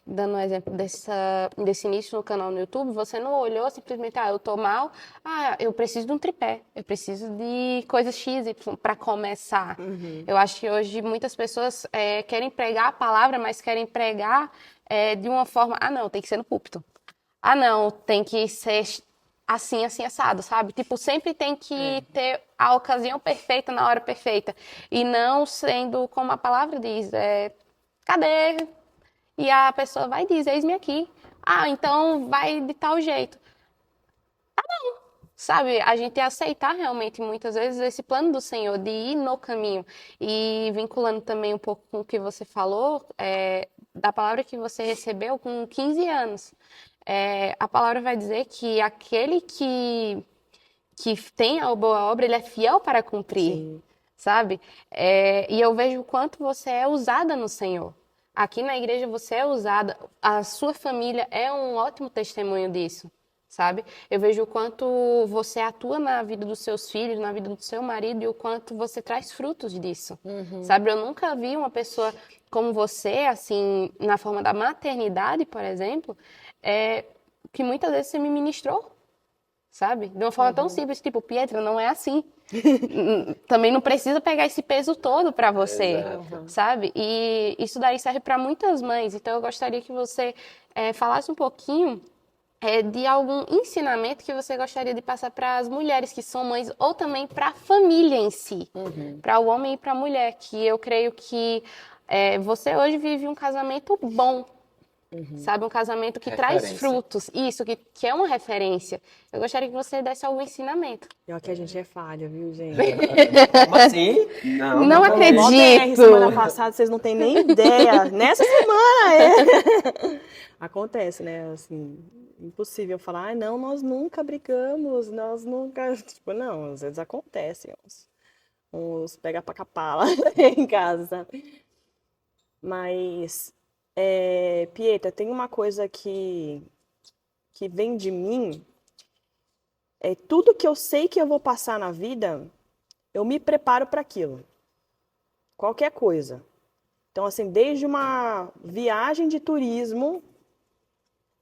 dando um exemplo desse início no canal no YouTube, você não olhou simplesmente, eu tô mal, eu preciso de um tripé, eu preciso de coisas X para começar. Eu acho que hoje muitas pessoas querem pregar a palavra, mas querem pregar de uma forma, não, tem que ser no púlpito. Não, tem que ser assim, assim, assado, sabe? Tipo, sempre tem que ter a ocasião perfeita na hora perfeita. E não sendo, como a palavra diz, cadê? E a pessoa vai dizer, eis-me aqui. Então vai de tal jeito. Sabe, a gente aceitar realmente muitas vezes esse plano do Senhor de ir no caminho e vinculando também um pouco com o que você falou, da palavra que você recebeu com 15 anos. A palavra vai dizer que aquele que tem a boa obra, ele é fiel para cumprir, Sim. sabe? E eu vejo o quanto você é usada no Senhor. Aqui na igreja você é usada, a sua família é um ótimo testemunho disso, sabe? Eu vejo o quanto você atua na vida dos seus filhos, na vida do seu marido e o quanto você traz frutos disso, sabe? Eu nunca vi uma pessoa como você, assim, na forma da maternidade, por exemplo, que muitas vezes você me ministrou, sabe? De uma forma tão simples, tipo, Pietra, não é assim. Também não precisa pegar esse peso todo para você, Exato. sabe? E isso daí serve para muitas mães. Então eu gostaria que você falasse um pouquinho de algum ensinamento que você gostaria de passar para as mulheres que são mães ou também para a família em si, para o homem e para a mulher, que eu creio que você hoje vive um casamento bom, sabe? Um casamento que traz Referência. frutos, isso, que é uma referência. Eu gostaria que você desse algum ensinamento. E olha que a gente é falha, viu, gente? Como assim? Não, Não falei. acredito. Mó BR semana passada, vocês não têm nem ideia. Nessa semana, Acontece, né? Assim, impossível falar, não, nós nunca brigamos, nós nunca. Tipo, não, às vezes acontece, uns pega pra capar lá em casa, sabe? Mas, Pietra, tem uma coisa que vem de mim, tudo que eu sei que eu vou passar na vida, eu me preparo para aquilo. Qualquer coisa. Então, assim, desde uma viagem de turismo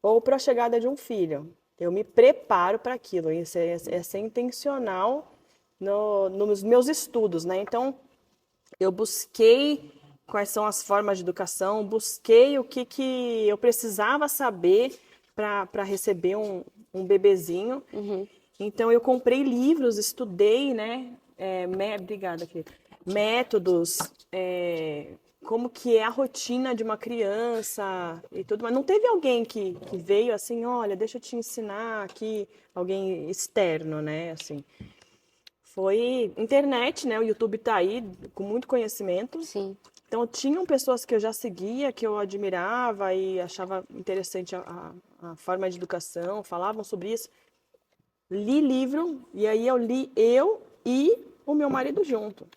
ou para a chegada de um filho, eu me preparo para aquilo. Isso é ser intencional nos meus estudos, né? Então, eu busquei quais são as formas de educação, busquei o que eu precisava saber para receber um bebezinho. Então, eu comprei livros, estudei, né? Obrigada, querida. Métodos, como que é a rotina de uma criança e tudo, mas não teve alguém que veio assim, olha, deixa eu te ensinar aqui, alguém externo, né? Assim, foi internet, né? O YouTube tá aí com muito conhecimento. Sim. Então, tinham pessoas que eu já seguia, que eu admirava e achava interessante a forma de educação, falavam sobre isso. Li livro, e aí eu li eu e o meu marido junto.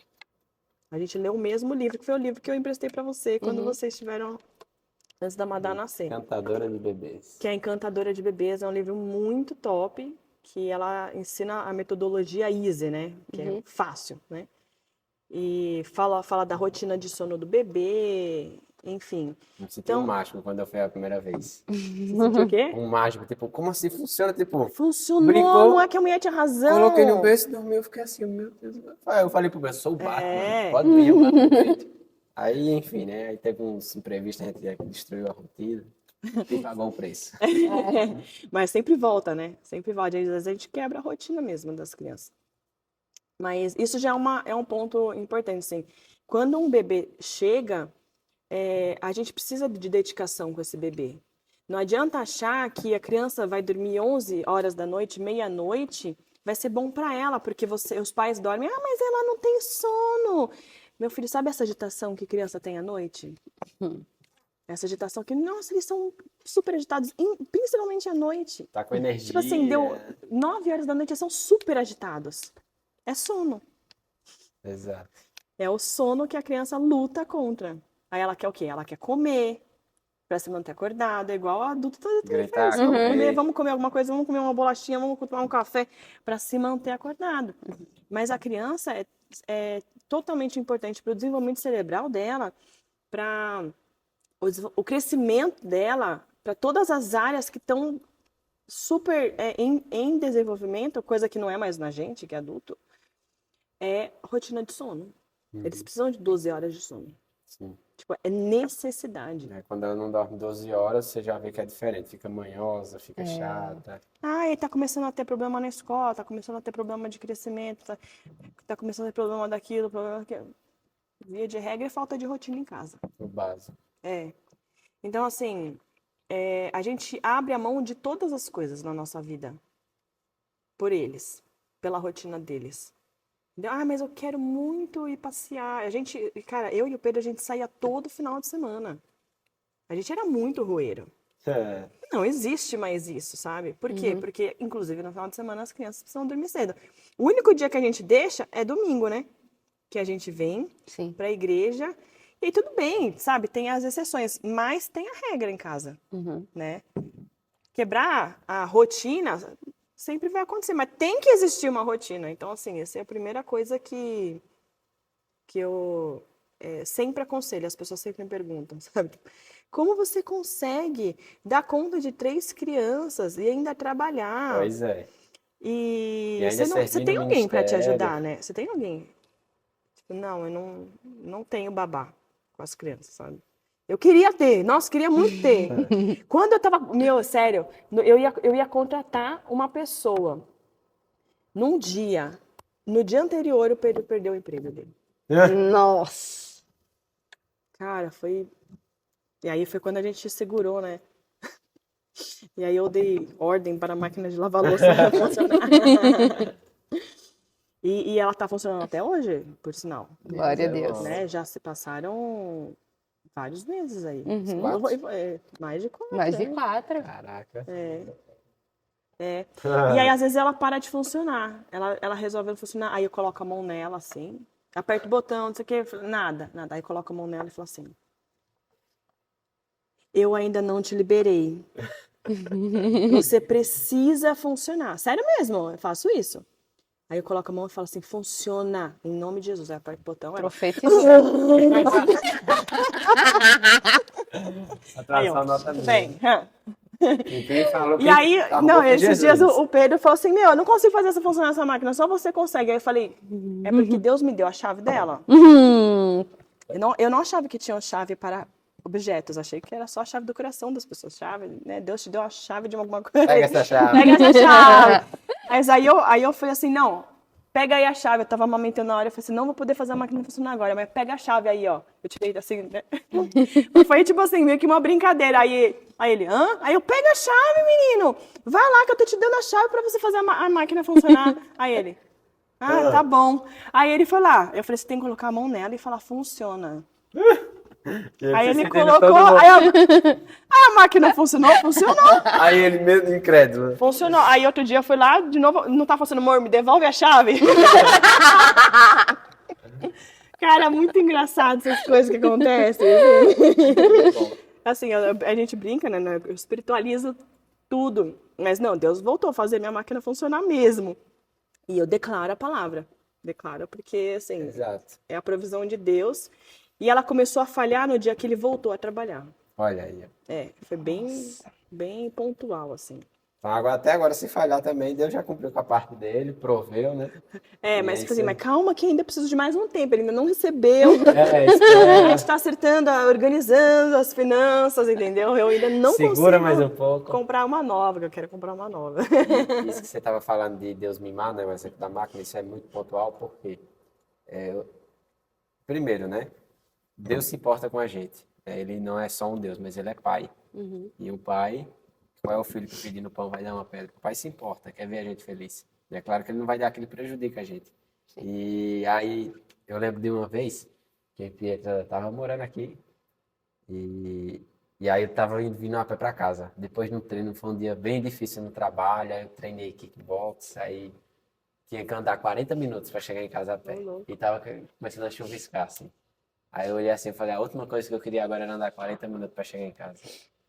A gente leu o mesmo livro, que foi o livro que eu emprestei para você quando vocês estiveram antes da Madá nascer. Cantadora de bebês. Que é a Encantadora de Bebês, é um livro muito top, que ela ensina a metodologia easy, né? Que é fácil, né? E fala da rotina de sono do bebê, enfim. Me senti Então, um mágico quando eu fui a primeira vez. você sentiu o quê? Um mágico, tipo, como assim funciona? Tipo, Funcionou, brincou, não é que a mulher tinha razão. coloquei no berço, dormiu, eu fiquei assim, meu Deus. Aí eu falei pro berço, sou o Batman, É. pode vir, eu bato no peito. Aí, enfim, né? Aí teve uns imprevistos, a gente destruiu a rotina e pagou o preço. Mas sempre volta, né? Sempre volta. Às vezes a gente quebra a rotina mesmo das crianças. Mas isso já é um ponto importante, assim. Quando um bebê chega, a gente precisa de dedicação com esse bebê. Não adianta achar que a criança vai dormir 11 horas da noite, meia-noite, vai ser bom para ela, porque os pais dormem. Ah, mas ela não tem sono. Meu filho, sabe essa agitação que criança tem à noite? Essa agitação que, nossa, eles são super agitados, principalmente à noite. Tá com energia. Tipo assim, deu 9 horas da noite, eles são super agitados. É sono. Exato. É o sono que a criança luta contra. Aí ela quer o quê? Ela quer comer pra se manter acordada, igual o adulto também Gritar, faz. Vamos comer alguma coisa, vamos comer uma bolachinha, vamos tomar um café pra se manter acordado. Mas a criança é totalmente importante para o desenvolvimento cerebral dela, para o crescimento dela, para todas as áreas que estão super em desenvolvimento, coisa que não é mais na gente, que é adulto, é rotina de sono. Eles precisam de 12 horas de sono. Sim. Tipo, é necessidade. Quando ela não dorme 12 horas, você já vê que é diferente. Fica manhosa, fica chata. Ah, ele tá começando a ter problema na escola, tá começando a ter problema de crescimento, tá começando a ter problema daquilo, problema daquilo. Via de regra é falta de rotina em casa. O básico. Então, assim, a gente abre a mão de todas as coisas na nossa vida por eles, pela rotina deles. Ah, mas eu quero muito ir passear. Cara, eu e o Pedro, a gente saía todo final de semana. A gente era muito roeiro. Não existe mais isso, sabe? Por quê? Porque, inclusive, no final de semana as crianças precisam dormir cedo. O único dia que a gente deixa é domingo, né? Que a gente vem pra igreja. E aí, tudo bem, sabe? Tem as exceções, mas tem a regra em casa, né? Quebrar a rotina sempre vai acontecer, mas tem que existir uma rotina. Então, assim, essa é a primeira coisa que eu sempre aconselho. As pessoas sempre me perguntam, sabe? Como você consegue dar conta de 3 crianças e ainda trabalhar? Pois é. E ainda você tem no alguém para te ministério. ajudar, né? Você tem alguém? Tipo, não, eu não tenho babá com as crianças, sabe? Eu queria ter, nossa, queria muito ter. Quando eu tava, sério, eu ia contratar uma pessoa num dia. No dia anterior, o Pedro perdeu o emprego dele. Nossa. Cara, foi. E aí foi quando a gente segurou, né? E aí eu dei ordem para a máquina de lavar louça funcionar. E ela tá funcionando até hoje, por sinal. Glória a Deus. Né? Já se passaram vários meses aí. Mais de 4. Mais de 4. Caraca. E aí, às vezes, ela para de funcionar. Ela resolve não funcionar. Aí eu coloco a mão nela, assim. Aperto o botão, não sei o que. Nada. Aí eu coloco a mão nela e falo assim: eu ainda não te liberei. Você precisa funcionar. Sério mesmo, eu faço isso. Aí eu coloco a mão e falo assim: funciona. Em nome de Jesus. Aí eu aperto o botão. Profetizou. A tradução nota Bem, e aí, esses dias o Pedro falou assim: eu não consigo fazer essa funcionar essa máquina, só você consegue. Aí eu falei: é porque Deus me deu a chave dela. Eu não achava que tinha chave para objetos, achei que era só a chave do coração das pessoas. Chave, né? Deus te deu a chave de alguma coisa. Pega essa chave. Pega essa chave. Mas aí eu falei assim: não, pega aí a chave. Eu tava amamentando na hora, eu falei assim: não vou poder fazer a máquina funcionar agora, mas pega a chave aí, ó. Eu tirei assim, né? Foi tipo assim, meio que uma brincadeira. Aí ele, hã? Aí eu, pega a chave, menino. Vai lá que eu tô te dando a chave pra você fazer a máquina funcionar. Aí ele, tá bom. Aí ele foi lá. Eu falei, você tem que colocar a mão nela e falar, funciona. Aí ele colocou, aí a máquina funcionou. Aí ele mesmo incrédulo. Funcionou. Aí outro dia eu fui lá, de novo, não tá funcionando, amor, me devolve a chave. Cara, muito engraçado essas coisas que acontecem. Assim, a gente brinca, né? Eu espiritualizo tudo. Mas não, Deus voltou a fazer minha máquina funcionar mesmo. E eu declaro a palavra. Declaro porque, assim, Exato. é a provisão de Deus. E ela começou a falhar no dia que ele voltou a trabalhar. Olha aí. Foi bem pontual, assim. Então, até agora, se falhar também, Deus já cumpriu com a parte dele, proveu, né? Mas tipo assim, mas calma que ainda preciso de mais um tempo, ele ainda não recebeu. A gente tá acertando, organizando as finanças, entendeu? Eu ainda não Segura consigo mais um pouco. comprar uma nova, que eu quero comprar uma nova. Isso que você estava falando de Deus mimar, né? O exemplo da máquina, isso é muito pontual, porque primeiro, né? Deus se importa com a gente. Ele não é só um Deus, mas ele é pai. E o pai, qual é o filho que pedindo pão vai dar uma pedra? O pai se importa, quer ver a gente feliz. É claro que ele não vai dar aquilo que prejudica a gente. E aí, eu lembro de uma vez que a Pietra estava morando aqui e E aí eu tava vindo a pé pra casa. Depois no treino foi um dia bem difícil no trabalho. Aí eu treinei kickbox, aí tinha que andar 40 minutos pra chegar em casa a pé. E tava começando a chuviscar, assim. Aí eu olhei assim e falei, a última coisa que eu queria agora era andar 40 minutos pra chegar em casa.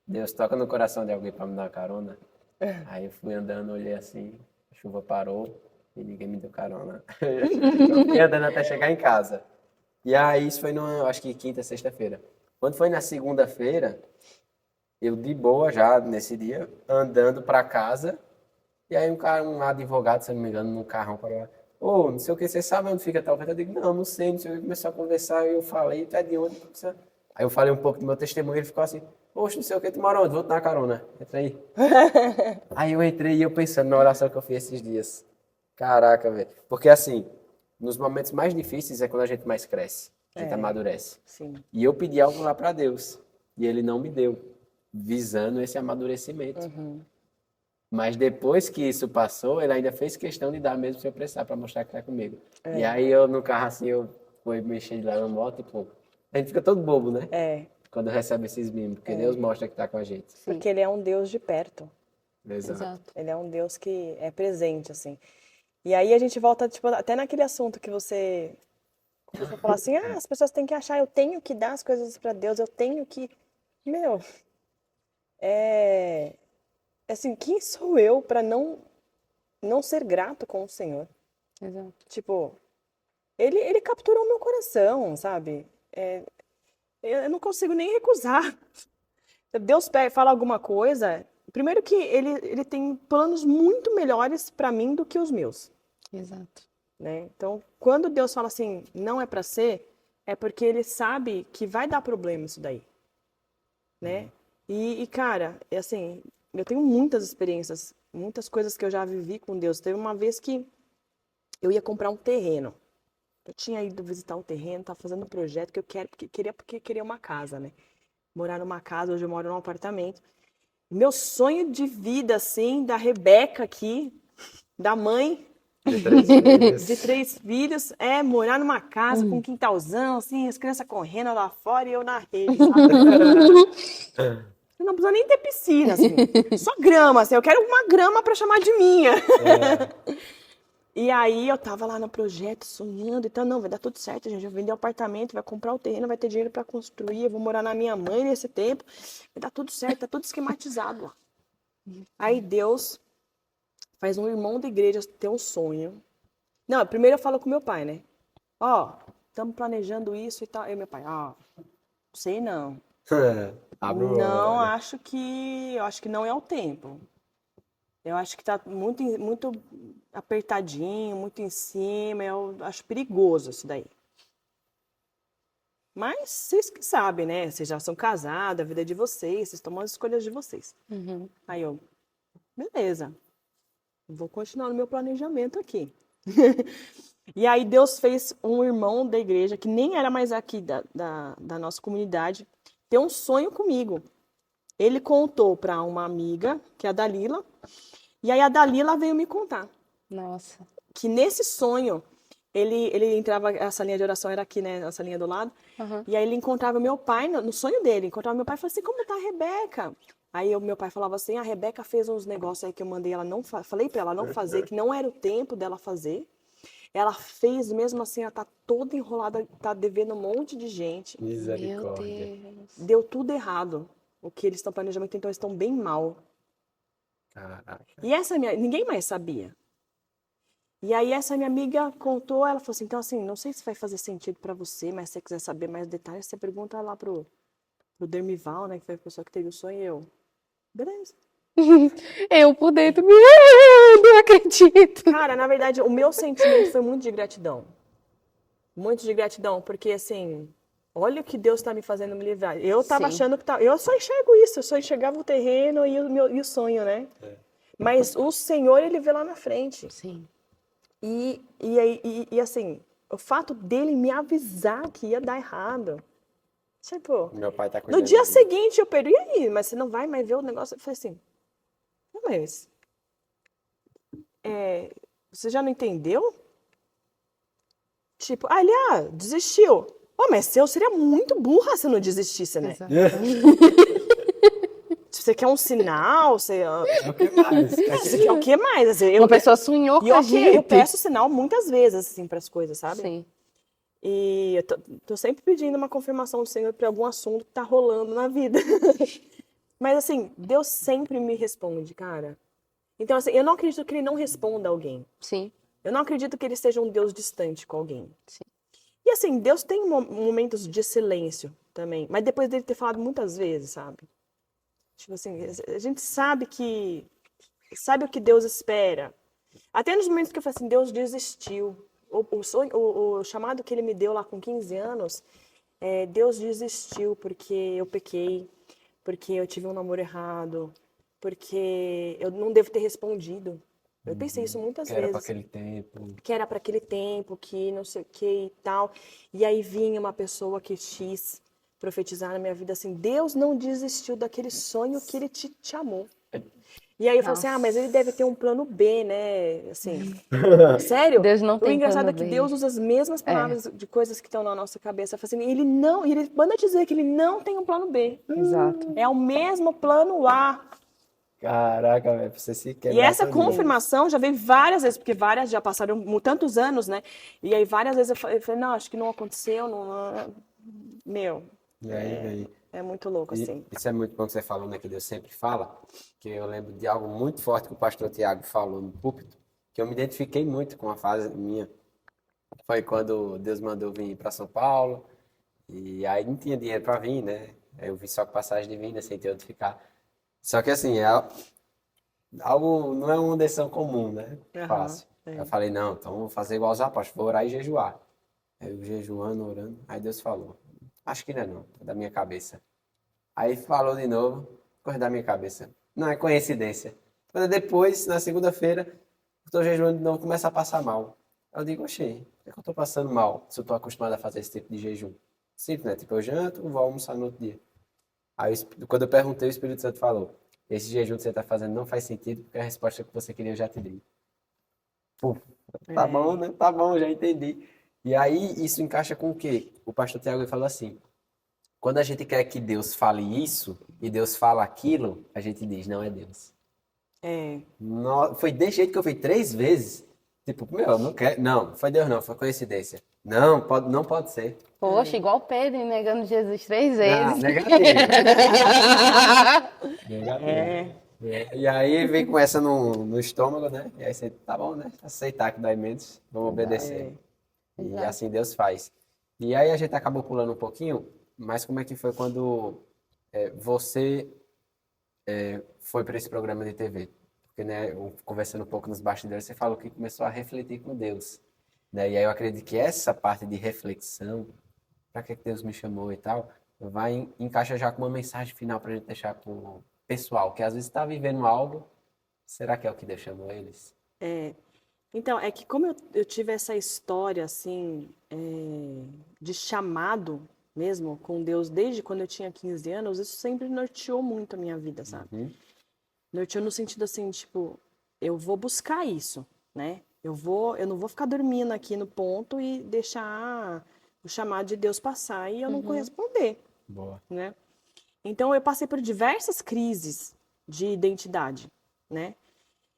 Deus toca no coração de alguém pra me dar uma carona. Aí eu fui andando, olhei assim, a chuva parou e ninguém me deu carona. Eu fui andando até chegar em casa. E aí isso foi no, acho que quinta, sexta-feira. Quando foi na segunda-feira, eu de boa já nesse dia, andando pra casa, e aí um cara, um advogado, se eu não me engano, num carrão para lá. Ô, não sei o que, você sabe onde fica tal coisa? Eu digo, não, não sei, não sei o que. Começou a conversar, e eu falei, tu é de onde? Aí eu falei um pouco do meu testemunho, ele ficou assim, poxa, não sei o que, tu mora onde? Vou te dar uma carona. Entra aí. Aí eu entrei e eu pensando na oração que eu fiz esses dias. Caraca, velho. Porque assim, nos momentos mais difíceis é quando a gente mais cresce, a gente amadurece. Sim. E eu pedi algo lá para Deus, e ele não me deu, visando esse amadurecimento. Mas depois que isso passou, ele ainda fez questão de dar mesmo se eu precisar, para mostrar que tá comigo. E aí eu no carro assim, eu fui mexer de lá na moto, tipo, a gente fica todo bobo, né? Quando recebe esses mimos, porque Deus mostra que tá com a gente. Porque ele é um Deus de perto. Exato. Ele é um Deus que é presente, assim. E aí a gente volta, tipo, até naquele assunto que você fala assim, as pessoas têm que achar, eu tenho que dar as coisas para Deus, eu tenho que... Meu, assim, quem sou eu para não ser grato com o Senhor? Exato. Tipo, ele capturou meu coração, sabe? Eu não consigo nem recusar. Deus fala alguma coisa, primeiro que ele tem planos muito melhores para mim do que os meus, Exato. né? Então, quando Deus fala assim, não é para ser, é porque ele sabe que vai dar problema isso daí, né? E cara, é assim, eu tenho muitas experiências, muitas coisas que eu já vivi com Deus. Teve uma vez que eu ia comprar um terreno. Eu tinha ido visitar um terreno, tava fazendo um projeto que eu porque queria uma casa, né? Morar numa casa, hoje eu moro num apartamento. Meu sonho de vida, assim, da Rebeca aqui, da mãe de 3 filhos, é morar numa casa com um quintalzão, assim, as crianças correndo lá fora e eu na rede, sabe? Eu não precisa nem ter piscina, assim, só grama, assim, eu quero uma grama pra chamar de minha. E aí eu tava lá no projeto, sonhando, então, não, vai dar tudo certo, gente, eu vou vender o apartamento, vai comprar o terreno, vai ter dinheiro pra construir, eu vou morar na minha mãe nesse tempo, vai dar tudo certo, tá tudo esquematizado lá. Aí Deus faz um irmão da igreja ter um sonho. Não, primeiro eu falo com meu pai, né? Ó, estamos planejando isso e tal. E meu pai, sei não. Abre o Não, olho. eu acho que não é o tempo. Eu acho que tá muito apertadinho, muito em cima. Eu acho perigoso isso daí. Mas vocês que sabem, né? Vocês já são casados, a vida é de vocês tomam as escolhas de vocês. Aí eu, beleza, vou continuar no meu planejamento aqui. E aí Deus fez um irmão da igreja, que nem era mais aqui da nossa comunidade, ter um sonho comigo. Ele contou para uma amiga, que é a Dalila, e aí a Dalila veio me contar. Nossa. Que nesse sonho, ele entrava, essa linha de oração era aqui, né, essa linha do lado, e aí ele encontrava meu pai, no sonho dele, encontrava meu pai e falava assim, como tá a Rebeca? Aí meu pai falava assim, a Rebeca fez uns negócios aí que eu mandei ela não falei para ela não fazer, que não era o tempo dela fazer. Ela fez, mesmo assim, ela tá toda enrolada, tá devendo um monte de gente. Meu Misericórdia. Deus. Deu tudo errado. O que eles estão planejando, então eles estão bem mal. Caraca. E ninguém mais sabia. E aí essa minha amiga contou, ela falou assim, então assim, não sei se vai fazer sentido para você, mas se você quiser saber mais detalhes, você pergunta lá pro Dermival, né, que foi a pessoa que teve o sonho, e eu, beleza. Eu por dentro, não acredito. Cara, na verdade, o meu sentimento foi muito de gratidão. Muito de gratidão, porque assim, olha o que Deus está me fazendo me livrar. Eu tava Sim. achando que eu só enxergo isso, eu só enxergava o terreno e o sonho, né? Mas o Senhor, ele vê lá na frente. Sim. E assim, o fato dele me avisar que ia dar errado. Tipo, Meu pai tá no cuidando dia de mim. seguinte eu perdi, e aí? Mas você não vai mais ver o negócio? Eu falei assim, não, mas você já não entendeu? Tipo, desistiu. Mas eu seria muito burra se eu não desistisse, né? Exato. você quer um sinal? É o que mais? Você quer o que mais? Assim, Uma pessoa sonhou com e a ok, eu gente. peço sinal muitas vezes, assim, para as coisas, sabe? Sim. E eu tô sempre pedindo uma confirmação do Senhor para algum assunto que tá rolando na vida. Mas, assim, Deus sempre me responde, cara. Então, assim, eu não acredito que ele não responda a alguém. Sim. Eu não acredito que ele seja um Deus distante com alguém. Sim. E, assim, Deus tem momentos de silêncio também. Mas depois dele ter falado muitas vezes, sabe? Tipo assim, a gente sabe que... Sabe o que Deus espera. Até nos momentos que eu falei assim, Deus desistiu. O chamado que ele me deu lá com 15 anos, Deus desistiu porque eu pequei, porque eu tive um namoro errado, porque eu não devo ter respondido. Eu pensei isso muitas Que era para vezes. aquele tempo. Que era para aquele tempo, que não sei o que e tal. E aí vinha uma pessoa que quis profetizar na minha vida assim, Deus não desistiu daquele sonho que ele te amou. E aí eu falo assim, Nossa. mas ele deve ter um plano B, né? Assim, sério? Deus não O tem engraçado plano é que B. Deus usa as mesmas palavras de coisas que estão na nossa cabeça. Fala assim, ele não, ele manda dizer que ele não tem um plano B. Exato. É o mesmo plano A. Caraca, velho, pra você se E quebrar essa todinho. confirmação já veio várias vezes, porque várias já passaram tantos anos, né? E aí várias vezes eu falei, não, acho que não aconteceu, não. Meu, E aí, velho. é muito louco, assim. Isso é muito bom que você falou, né? Que Deus sempre fala. Que eu lembro de algo muito forte que o pastor Tiago falou no púlpito, que eu me identifiquei muito com a fase minha. Foi quando Deus mandou vir para São Paulo. E aí não tinha dinheiro para vir, né? Aí eu vim só com passagem de vinda, sem ter onde ficar. Só que assim, algo não é uma decisão comum, né? Aham, Fácil. Aí eu falei, não, então vou fazer igual os apóstolos, vou orar e jejuar. Aí eu jejuando, orando. Aí Deus falou, acho que não, é da minha cabeça. Aí falou de novo, coisa da minha cabeça. Não é coincidência. Quando depois, na segunda-feira, estou jejuando de novo, começa a passar mal. Eu digo, oxê, por que eu estou passando mal se eu estou acostumado a fazer esse tipo de jejum? Simples, né? Tipo, eu janto, vou almoçar no outro dia. Aí, quando eu perguntei, o Espírito Santo falou, esse jejum que você está fazendo não faz sentido, porque a resposta que você queria eu já te dei. Pô, tá bom, né? Tá bom, já entendi. E aí, isso encaixa com o quê? O pastor Tiago ele falou assim, quando a gente quer que Deus fale isso e Deus fala aquilo, a gente diz, não é Deus. É. Foi desse jeito que eu fui 3 vezes. Tipo, meu, não quer. Não, foi Deus não, foi coincidência. Não pode ser. Poxa, igual Pedro negando Jesus 3 Ah, vezes. negativo. Negativo. É. E aí vem com essa no estômago, né? E aí você, tá bom, né? Aceitar que dói menos, vamos obedecer. E Exato. assim Deus faz. E aí a gente acabou pulando um pouquinho, mas como é que foi quando você foi para esse programa de TV? Porque, né, conversando um pouco nos bastidores, você falou que começou a refletir com Deus, né? E aí eu acredito que essa parte de reflexão, para que Deus me chamou e tal, encaixa já com uma mensagem final para a gente deixar para o pessoal, que às vezes está vivendo algo, será que é o que Deus chamou eles? Então, é que como eu tive essa história, assim, de chamado mesmo com Deus desde quando eu tinha 15 anos, isso sempre norteou muito a minha vida, sabe? Norteou no sentido assim, tipo, eu vou buscar isso, né? Eu não vou ficar dormindo aqui no ponto e deixar o chamado de Deus passar e eu não corresponder, Boa. né? Então, eu passei por diversas crises de identidade, né?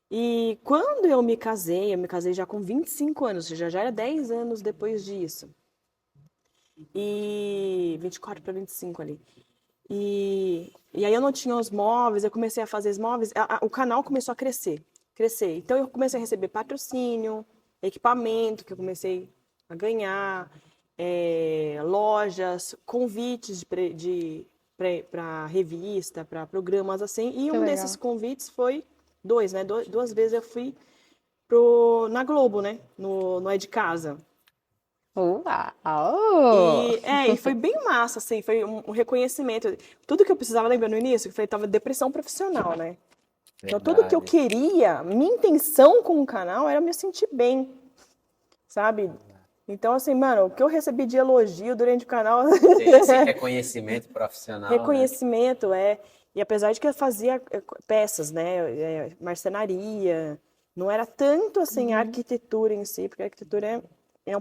E quando eu me casei já com 25 anos, ou seja, já era 10 anos depois disso. E 24 para 25 ali. E aí eu não tinha os móveis, eu comecei a fazer os móveis, o canal começou a crescer. Então eu comecei a receber patrocínio, equipamento que eu comecei a ganhar, lojas, convites para revista, para programas assim. E Que um legal. desses convites foi né? Duas vezes eu fui na Globo, né? No É de Casa. Uau! E foi bem massa, assim, foi um reconhecimento. Tudo que eu precisava, lembra no início, que eu tava depressão profissional, né? Então, tudo que eu Verdade. queria, minha intenção com o canal era me sentir bem, sabe? Então, assim, mano, o que eu recebi de elogio durante o canal, Esse reconhecimento profissional, né? reconhecimento, E apesar de que eu fazia peças, né, marcenaria, não era tanto, assim, a arquitetura em si, porque a arquitetura é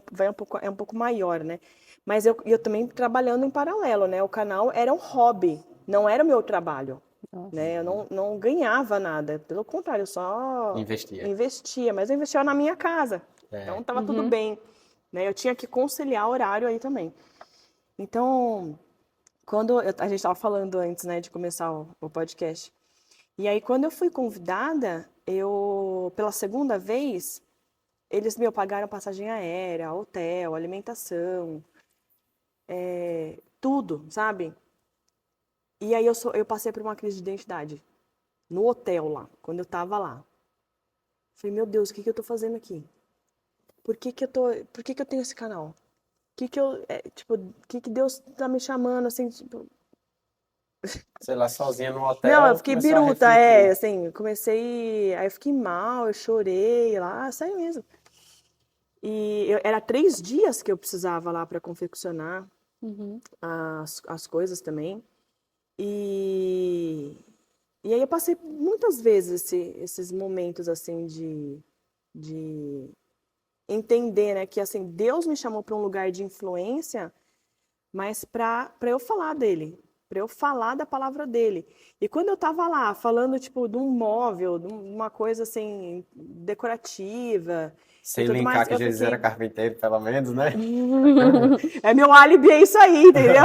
um pouco maior, né? Mas eu também trabalhando em paralelo, né? O canal era um hobby, não era o meu trabalho. Nossa. né? Eu não ganhava nada, pelo contrário, eu só Investia. mas eu investia na minha casa. É. Então tava tudo bem, né? Eu tinha que conciliar horário aí também. Então, a gente estava falando antes, né, de começar o podcast. E aí, quando eu fui convidada, pela segunda vez, eles me pagaram passagem aérea, hotel, alimentação, tudo, sabe? E aí eu passei por uma crise de identidade no hotel lá, quando eu tava lá. Falei, meu Deus, o que que eu tô fazendo aqui? Por que que eu tenho esse canal? O que que Deus tá me chamando, assim, tipo... Sei lá, sozinha no Não, eu hotel, fiquei começou a biruta, refletir. assim, aí eu fiquei mal, eu chorei lá, sério mesmo. Era 3 dias que eu precisava lá para confeccionar as coisas também. E, e aí eu passei muitas vezes esses momentos, assim, de entender, né, que, assim, Deus me chamou para um lugar de influência, mas para eu falar dele, para eu falar da palavra dele. E quando eu tava lá falando, tipo, de um móvel, de uma coisa, assim, decorativa e Sem tudo mais, linkar que eu Jesus era fiquei... carpinteiro, pelo menos, né? É meu álibi, é isso aí, entendeu?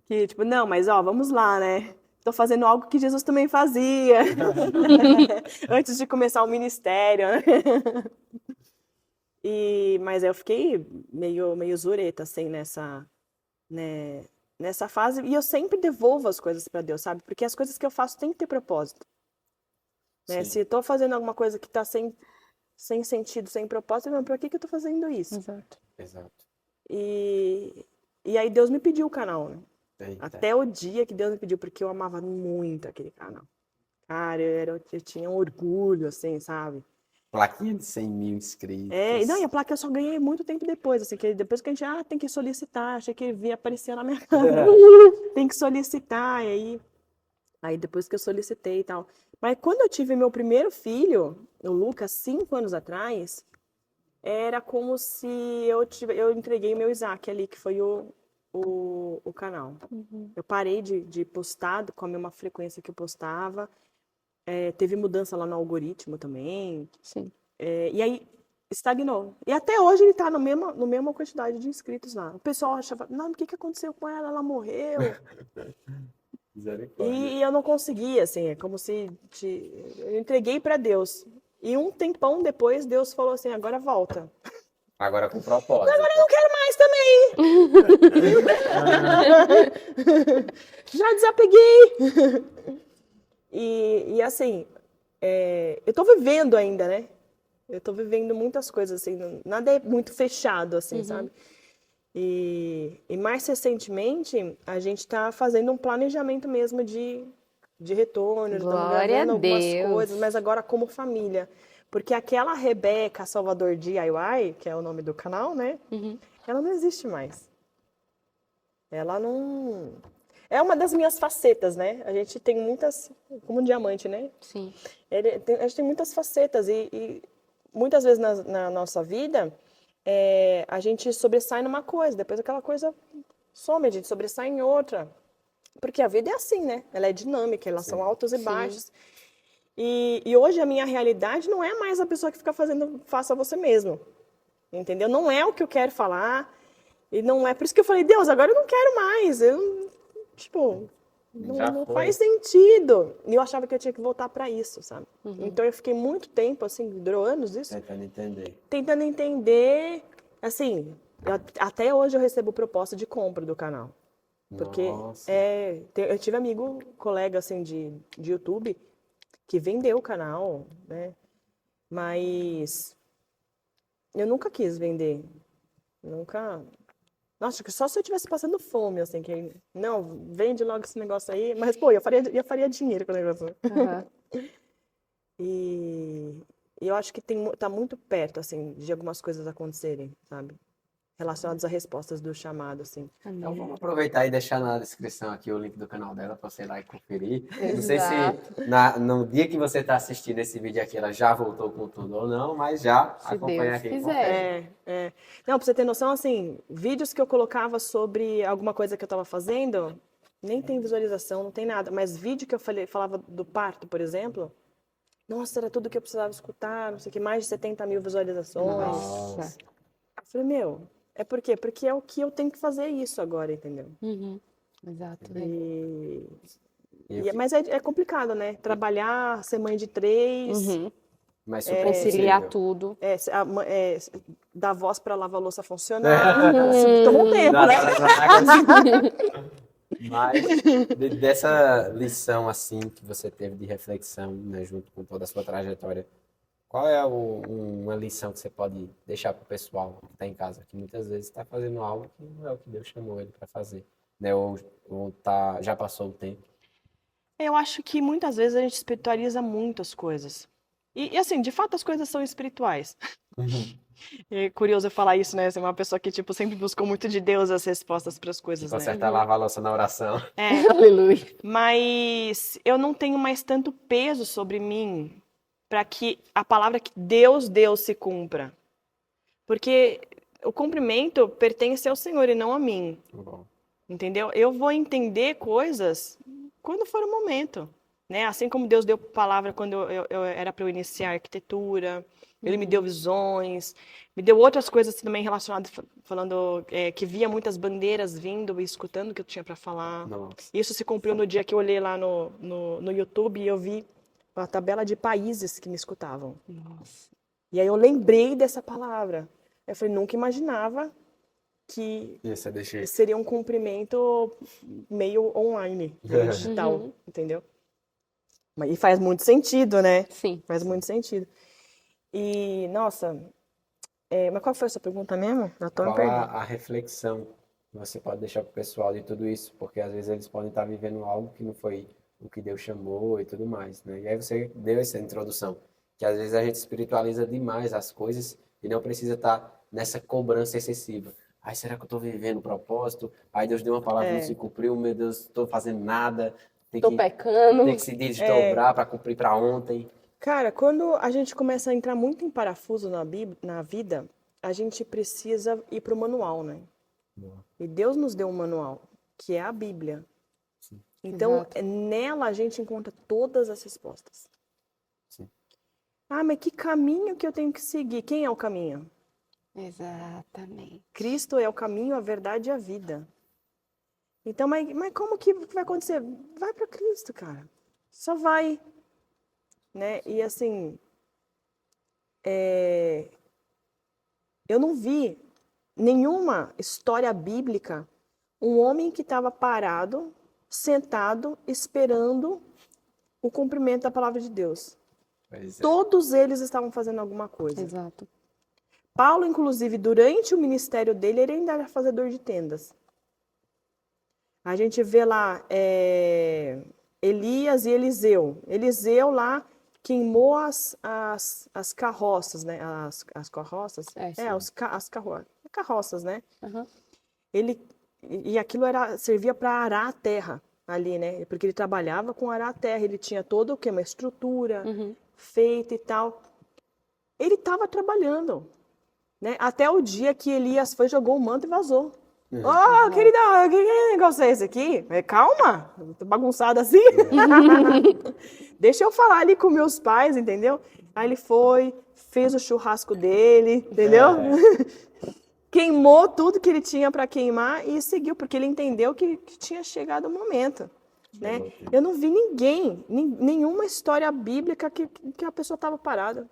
Que, tipo, não, mas ó, vamos lá, né? Tô fazendo algo que Jesus também fazia. Antes de começar o ministério, né? Mas eu fiquei meio zureta, assim, né, nessa fase. E eu sempre devolvo as coisas para Deus, sabe? Porque as coisas que eu faço têm que ter propósito. Né? Sim, Se eu tô fazendo alguma coisa que tá sem sentido, sem propósito, não, pra que que eu tô fazendo isso? Exato. exato. E, e aí Deus me pediu o canal, né? Eita. Até o dia que Deus me pediu, porque eu amava muito aquele canal. Cara, eu tinha um orgulho, assim, sabe? Plaquinha de 100 mil E não, e inscritos. a placa eu só ganhei muito tempo depois, assim, que depois que a gente, tem que solicitar, achei que via aparecer na minha cara. Tem que solicitar, aí depois que eu solicitei e tal. Mas quando eu tive meu primeiro filho, o Lucas, 5 anos atrás, era como se eu entreguei meu Isaac ali, que foi o canal. Eu parei de postar com a mesma frequência que eu postava. Teve mudança lá no algoritmo também. Sim. E aí estagnou. E até hoje ele tá no mesma quantidade de inscritos lá. O pessoal achava, não, o que que aconteceu com ela? Ela morreu. Misericórdia. E eu não conseguia, assim, é como se eu entreguei para Deus. E um tempão depois, Deus falou assim, agora volta. Agora com propósito. Não quero mais também! Já desapeguei! E assim, eu tô vivendo ainda, né? Eu tô vivendo muitas coisas, assim, nada é muito fechado, assim, sabe? E mais recentemente, a gente está fazendo um planejamento mesmo de retorno, estamos Glória a gravando algumas Deus. coisas, mas agora como família. Porque aquela Rebeca Salvador DIY, que é o nome do canal, né? Ela não existe mais. Ela não... É uma das minhas facetas, né? A gente tem muitas... Como um diamante, né? Sim. A gente tem muitas facetas e muitas vezes na nossa vida... a gente sobressai numa coisa, depois aquela coisa some, a gente sobressai em outra. Porque a vida é assim, né? Ela é dinâmica, elas são altos e baixos. E hoje a minha realidade não é mais a pessoa que fica fazendo, faça você mesmo. Entendeu? Não é o que eu quero falar. E não é por isso que eu falei, Deus, agora eu não quero mais. Tipo, Já não foi. faz sentido. E eu achava que eu tinha que voltar para isso, sabe? Então eu fiquei muito tempo, assim, durou anos isso, tentando entender, assim, até hoje eu recebo proposta de compra do canal. Porque Nossa. eu tive amigo, colega, assim, de YouTube, que vendeu o canal, né? Mas eu nunca quis vender. Nunca... Nossa, acho que só se eu estivesse passando fome, assim, que... Não, vende logo esse negócio aí. Mas, pô, eu faria dinheiro com o negócio. E eu acho que tá muito perto, assim, de algumas coisas acontecerem, sabe? Relacionadas a respostas do chamado, assim. Então vamos aproveitar e deixar na descrição aqui o link do canal dela para você ir lá e conferir. Não sei se no dia que você está assistindo esse vídeo aqui ela já voltou com tudo ou não, mas já Se acompanha Deus aqui. quiser. Não, pra você ter noção, assim, vídeos que eu colocava sobre alguma coisa que eu tava fazendo, Nem tem visualização, não tem nada. Mas vídeo que eu falava do parto, por exemplo, nossa, era tudo que eu precisava escutar, não sei o que, mais de 70 mil visualizações. Nossa. Eu falei, meu, é por quê? Porque é o que eu tenho que fazer isso agora, entendeu? Uhum. Exato. Mas é complicado, né? Trabalhar, ser mãe de 3, Uhum. Mas super Conciliar possível. tudo. dar voz para lavar a louça funcionar. Tomou um tempo, né? Mas dessa lição assim que você teve de reflexão, né, junto com toda a sua trajetória, qual é uma lição que você pode deixar para o pessoal que está em casa, que muitas vezes está fazendo algo que não é o que Deus chamou ele para fazer, né? Já passou o tempo. Eu acho que muitas vezes a gente espiritualiza muito as coisas. E assim, de fato as coisas são espirituais. É curioso eu falar isso, né? Você é uma pessoa que, tipo, sempre buscou muito de Deus as respostas para as coisas, Tipo, né? acertar lavar a louça na oração. Aleluia. Mas eu não tenho mais tanto peso sobre mim para que a palavra que Deus deu se cumpra. Porque o cumprimento pertence ao Senhor e não a mim. Bom. Entendeu? Eu vou entender coisas quando for o momento, né? Assim como Deus deu palavra quando eu era para eu iniciar arquitetura, Ele me deu visões, me deu outras coisas também relacionadas, falando que via muitas bandeiras vindo e escutando o que eu tinha para falar. Nossa. Isso se cumpriu no dia que eu olhei lá no YouTube e eu vi a tabela de países que me escutavam. Nossa. E aí eu lembrei dessa palavra. Eu falei, nunca imaginava que Isso, deixei. seria um cumprimento meio online, meio digital, entendeu? E faz muito sentido, né? Sim. Faz muito sentido. E, nossa, mas qual foi a sua pergunta mesmo? Já tô me Qual perdendo. a reflexão que você pode deixar para o pessoal de tudo isso? Porque às vezes eles podem estar vivendo algo que não foi o que Deus chamou e tudo mais, né? E aí você deu essa introdução, que às vezes a gente espiritualiza demais as coisas e não precisa estar nessa cobrança excessiva. Ai, será que eu estou vivendo o propósito? Ai, Deus deu uma palavra e não se cumpriu, meu Deus, estou fazendo nada. Tô pecando. Tem que se desdobrar para cumprir para ontem. Cara, quando a gente começa a entrar muito em parafuso na vida, a gente precisa ir para o manual, né? E Deus nos deu um manual, que é a Bíblia. Sim. Então, Exato. nela a gente encontra todas as respostas. Sim. Ah, mas que caminho que eu tenho que seguir? Quem é o caminho? Exatamente. Cristo é o caminho, a verdade e a vida. Então, mas como que vai acontecer? Vai para Cristo, cara. Só vai. Né? E assim, eu não vi nenhuma história bíblica um homem que estava parado, sentado, esperando o cumprimento da palavra de Deus. Pois é. Todos eles estavam fazendo alguma coisa. Exato. Paulo, inclusive, durante o ministério dele, ele ainda era fazedor de tendas. A gente vê lá Elias e Eliseu. Eliseu lá queimou as carroças, né? As carroças? As carroças, né? Uhum. E aquilo servia para arar a terra ali, né? Porque ele trabalhava com arar a terra. Ele tinha toda o quê? Uma estrutura feita e tal. Ele estava trabalhando, né? Até o dia que Elias foi, jogou o manto e vazou. Ô, querida, que negócio é esse aqui? Calma, tô bagunçado assim. Deixa eu falar ali com meus pais, entendeu? Aí ele foi, fez o churrasco dele, entendeu? Queimou tudo que ele tinha para queimar e seguiu, porque ele entendeu que tinha chegado o momento, né? Eu não vi nenhuma história bíblica que a pessoa estava parada,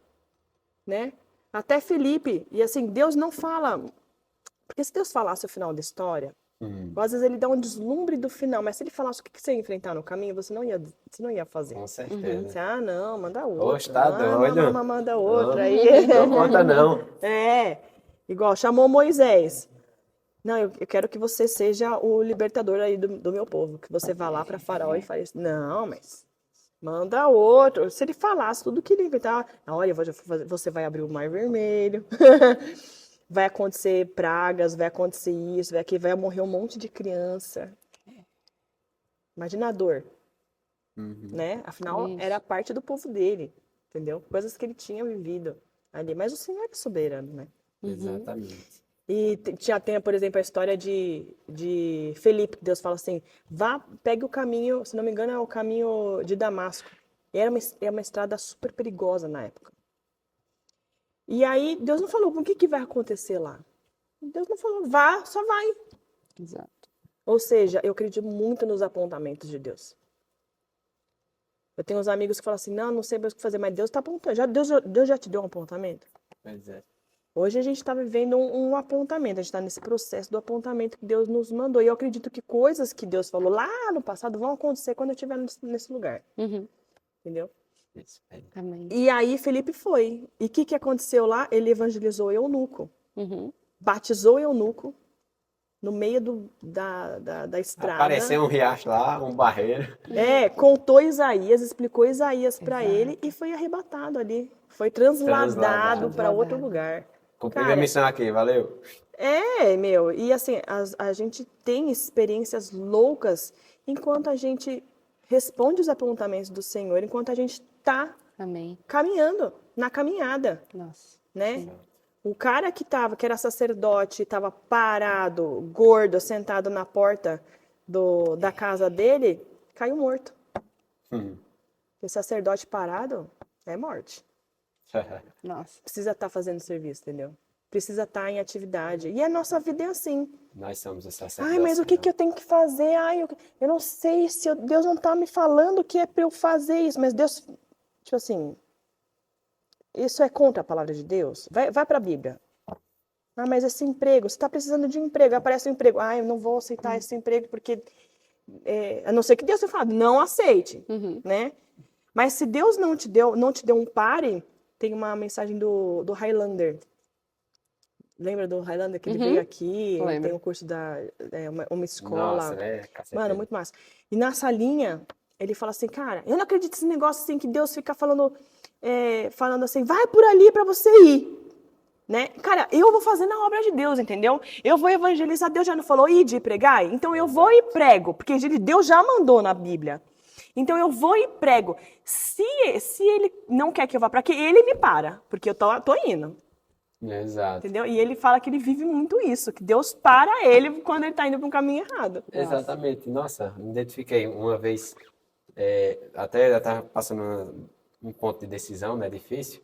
né? Até Felipe, e assim, Deus não fala. Porque se Deus falasse o final da história, às vezes ele dá um deslumbre do final, mas se ele falasse o que você ia enfrentar no caminho, você não ia fazer. Com certeza. Você, não, manda outra. Oxe, tá doido? Manda outra. Aí. Não conta não. Igual, chamou Moisés. Não, eu quero que você seja o libertador aí do meu povo, que você vá lá para Faraó e fale isso. Não, mas manda outro. Se ele falasse tudo que ele inventar, olha, você vai abrir o Mar Vermelho. Vai acontecer pragas, vai acontecer isso, vai morrer um monte de criança. Imagina a dor, né? Afinal, era parte do povo dele, entendeu? Coisas que ele tinha vivido ali. Mas o Senhor é soberano, né? Exatamente. E tem, por exemplo, a história de Felipe, que Deus fala assim, vá, pegue o caminho, se não me engano, é o caminho de Damasco. E era uma estrada super perigosa na época. E aí, Deus não falou, o que que vai acontecer lá? Deus não falou, vá, só vai. Exato. Ou seja, eu acredito muito nos apontamentos de Deus. Eu tenho uns amigos que falam assim, não sei mais o que fazer, mas Deus está apontando. Deus já te deu um apontamento? Pois é. Hoje a gente está vivendo um apontamento, a gente está nesse processo do apontamento que Deus nos mandou. E eu acredito que coisas que Deus falou lá no passado vão acontecer quando eu estiver nesse lugar. Uhum. Entendeu? Isso aí. Amém. E aí Felipe foi. E o que aconteceu lá? Ele evangelizou o eunuco. Uhum. Batizou o eunuco no meio da estrada. Apareceu um riacho lá, um barreiro. Contou Isaías, explicou Isaías para ele e foi arrebatado ali. Foi transladado para outro lugar. Cumpriu a missão aqui, valeu. E assim, a gente tem experiências loucas enquanto a gente responde os apontamentos do Senhor, enquanto a gente está Amém. caminhando, na caminhada, Nossa. né? O cara que era sacerdote, estava parado, gordo, sentado na porta da casa dele, caiu morto. O sacerdote parado é morte. Nossa. Precisa estar fazendo serviço, entendeu? Precisa estar em atividade. E a nossa vida é assim. Nós somos os sacerdotes. Ai, mas o que eu tenho que fazer? Ai, eu não sei se Deus não está me falando que é para eu fazer isso. Mas Deus, tipo assim, isso é contra a palavra de Deus? Vai para a Bíblia. Ah, mas esse emprego, você está precisando de emprego, aparece um emprego. Ah, eu não vou aceitar esse emprego porque, a não ser que Deus tenha falado, não aceite, né? Mas se Deus não te deu um pare, tem uma mensagem do Highlander. Lembra do Highlander que ele veio aqui? Ele tem um curso uma escola. Nossa, né? Mano, muito massa. E na salinha, ele fala assim, cara, eu não acredito nesse negócio assim que Deus fica falando assim, vai por ali para você ir. Né? Cara, eu vou fazer na obra de Deus, entendeu? Eu vou evangelizar, Deus já não falou, ide e pregai? Então eu vou e prego, porque Deus já mandou na Bíblia. Então eu vou e prego. Se ele não quer que eu vá para quê, ele me para, porque eu tô indo. Exato. Entendeu? E ele fala que ele vive muito isso, que Deus para ele quando ele tá indo para um caminho errado. Exatamente. Nossa, me identifiquei uma vez, até eu estava passando um ponto de decisão, né, difícil.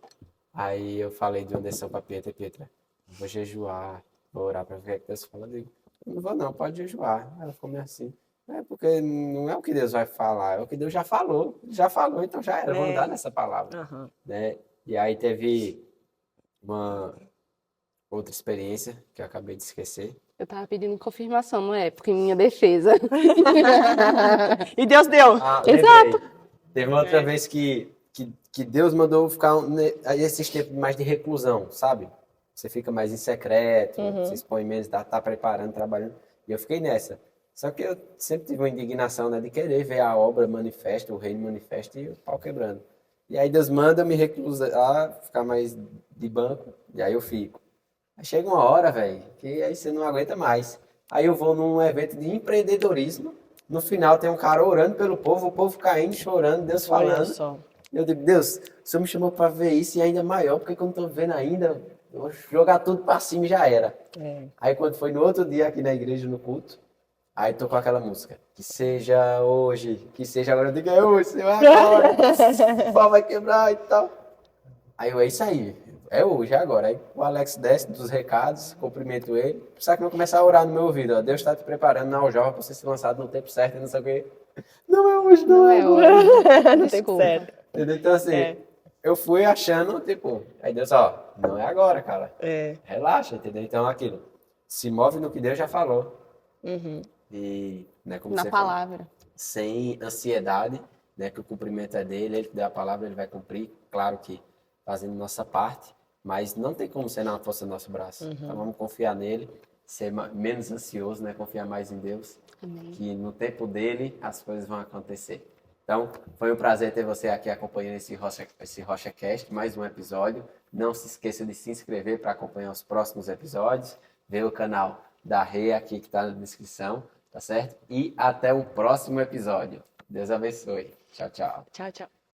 Aí eu falei de uma decisão para Pietra, vou jejuar, vou orar para ver o que Deus fala. Eu digo, não vou não, pode jejuar. Ela ficou meio assim. Porque não é o que Deus vai falar, é o que Deus já falou. Já falou, então já era, vou andar nessa palavra. Né? E aí teve uma outra experiência que eu acabei de esquecer. Eu tava pedindo confirmação, não é? Porque em minha defesa. E Deus deu. Exato. Teve uma outra vez que Deus mandou ficar esses tempos mais de reclusão, sabe? Você fica mais em secreto, você expõe menos, tá preparando, trabalhando. E eu fiquei nessa. Só que eu sempre tive uma indignação, né, de querer ver a obra manifesta, o reino manifesta e o pau quebrando. E aí Deus manda me reclusar, ficar mais de banco, e aí eu fico. Aí chega uma hora, velho, que aí você não aguenta mais. Aí eu vou num evento de empreendedorismo, no final tem um cara orando pelo povo, o povo caindo, chorando, Deus falando. Olha só. Eu digo, Deus, o Senhor me chamou para ver isso e ainda maior, porque eu não estou vendo ainda, eu vou jogar tudo para cima e já era. Aí quando foi no outro dia aqui na igreja, no culto, aí tocou aquela música, que seja hoje, que seja agora, eu digo, é hoje, Senhor, agora, o pau vai quebrar e tal. Aí é isso aí, é hoje, é agora. Aí o Alex desce dos recados, cumprimento ele, só que não começar a orar no meu ouvido, ó, Deus está te preparando na aljava para você ser lançado no tempo certo e não sei o quê. Não é hoje, não é hoje. Não tem certo. Entendeu? Então assim, eu fui achando, tipo, aí Deus, ó, não é agora, cara. Relaxa, entendeu? Então aquilo, se move no que Deus já falou. E, né, como Na você palavra. falou, sem ansiedade, né, que o cumprimento é dele, ele que deu a palavra, ele vai cumprir, claro que fazendo nossa parte, mas não tem como ser na força do nosso braço. Então vamos confiar nele, ser menos ansioso, né, confiar mais em Deus, que no tempo dele as coisas vão acontecer. Então, foi um prazer ter você aqui acompanhando esse RochaCast, mais um episódio. Não se esqueça de se inscrever para acompanhar os próximos episódios, ver o canal da Rê aqui que está na descrição, tá certo? E até o próximo episódio. Deus abençoe. Tchau, tchau. Tchau, tchau.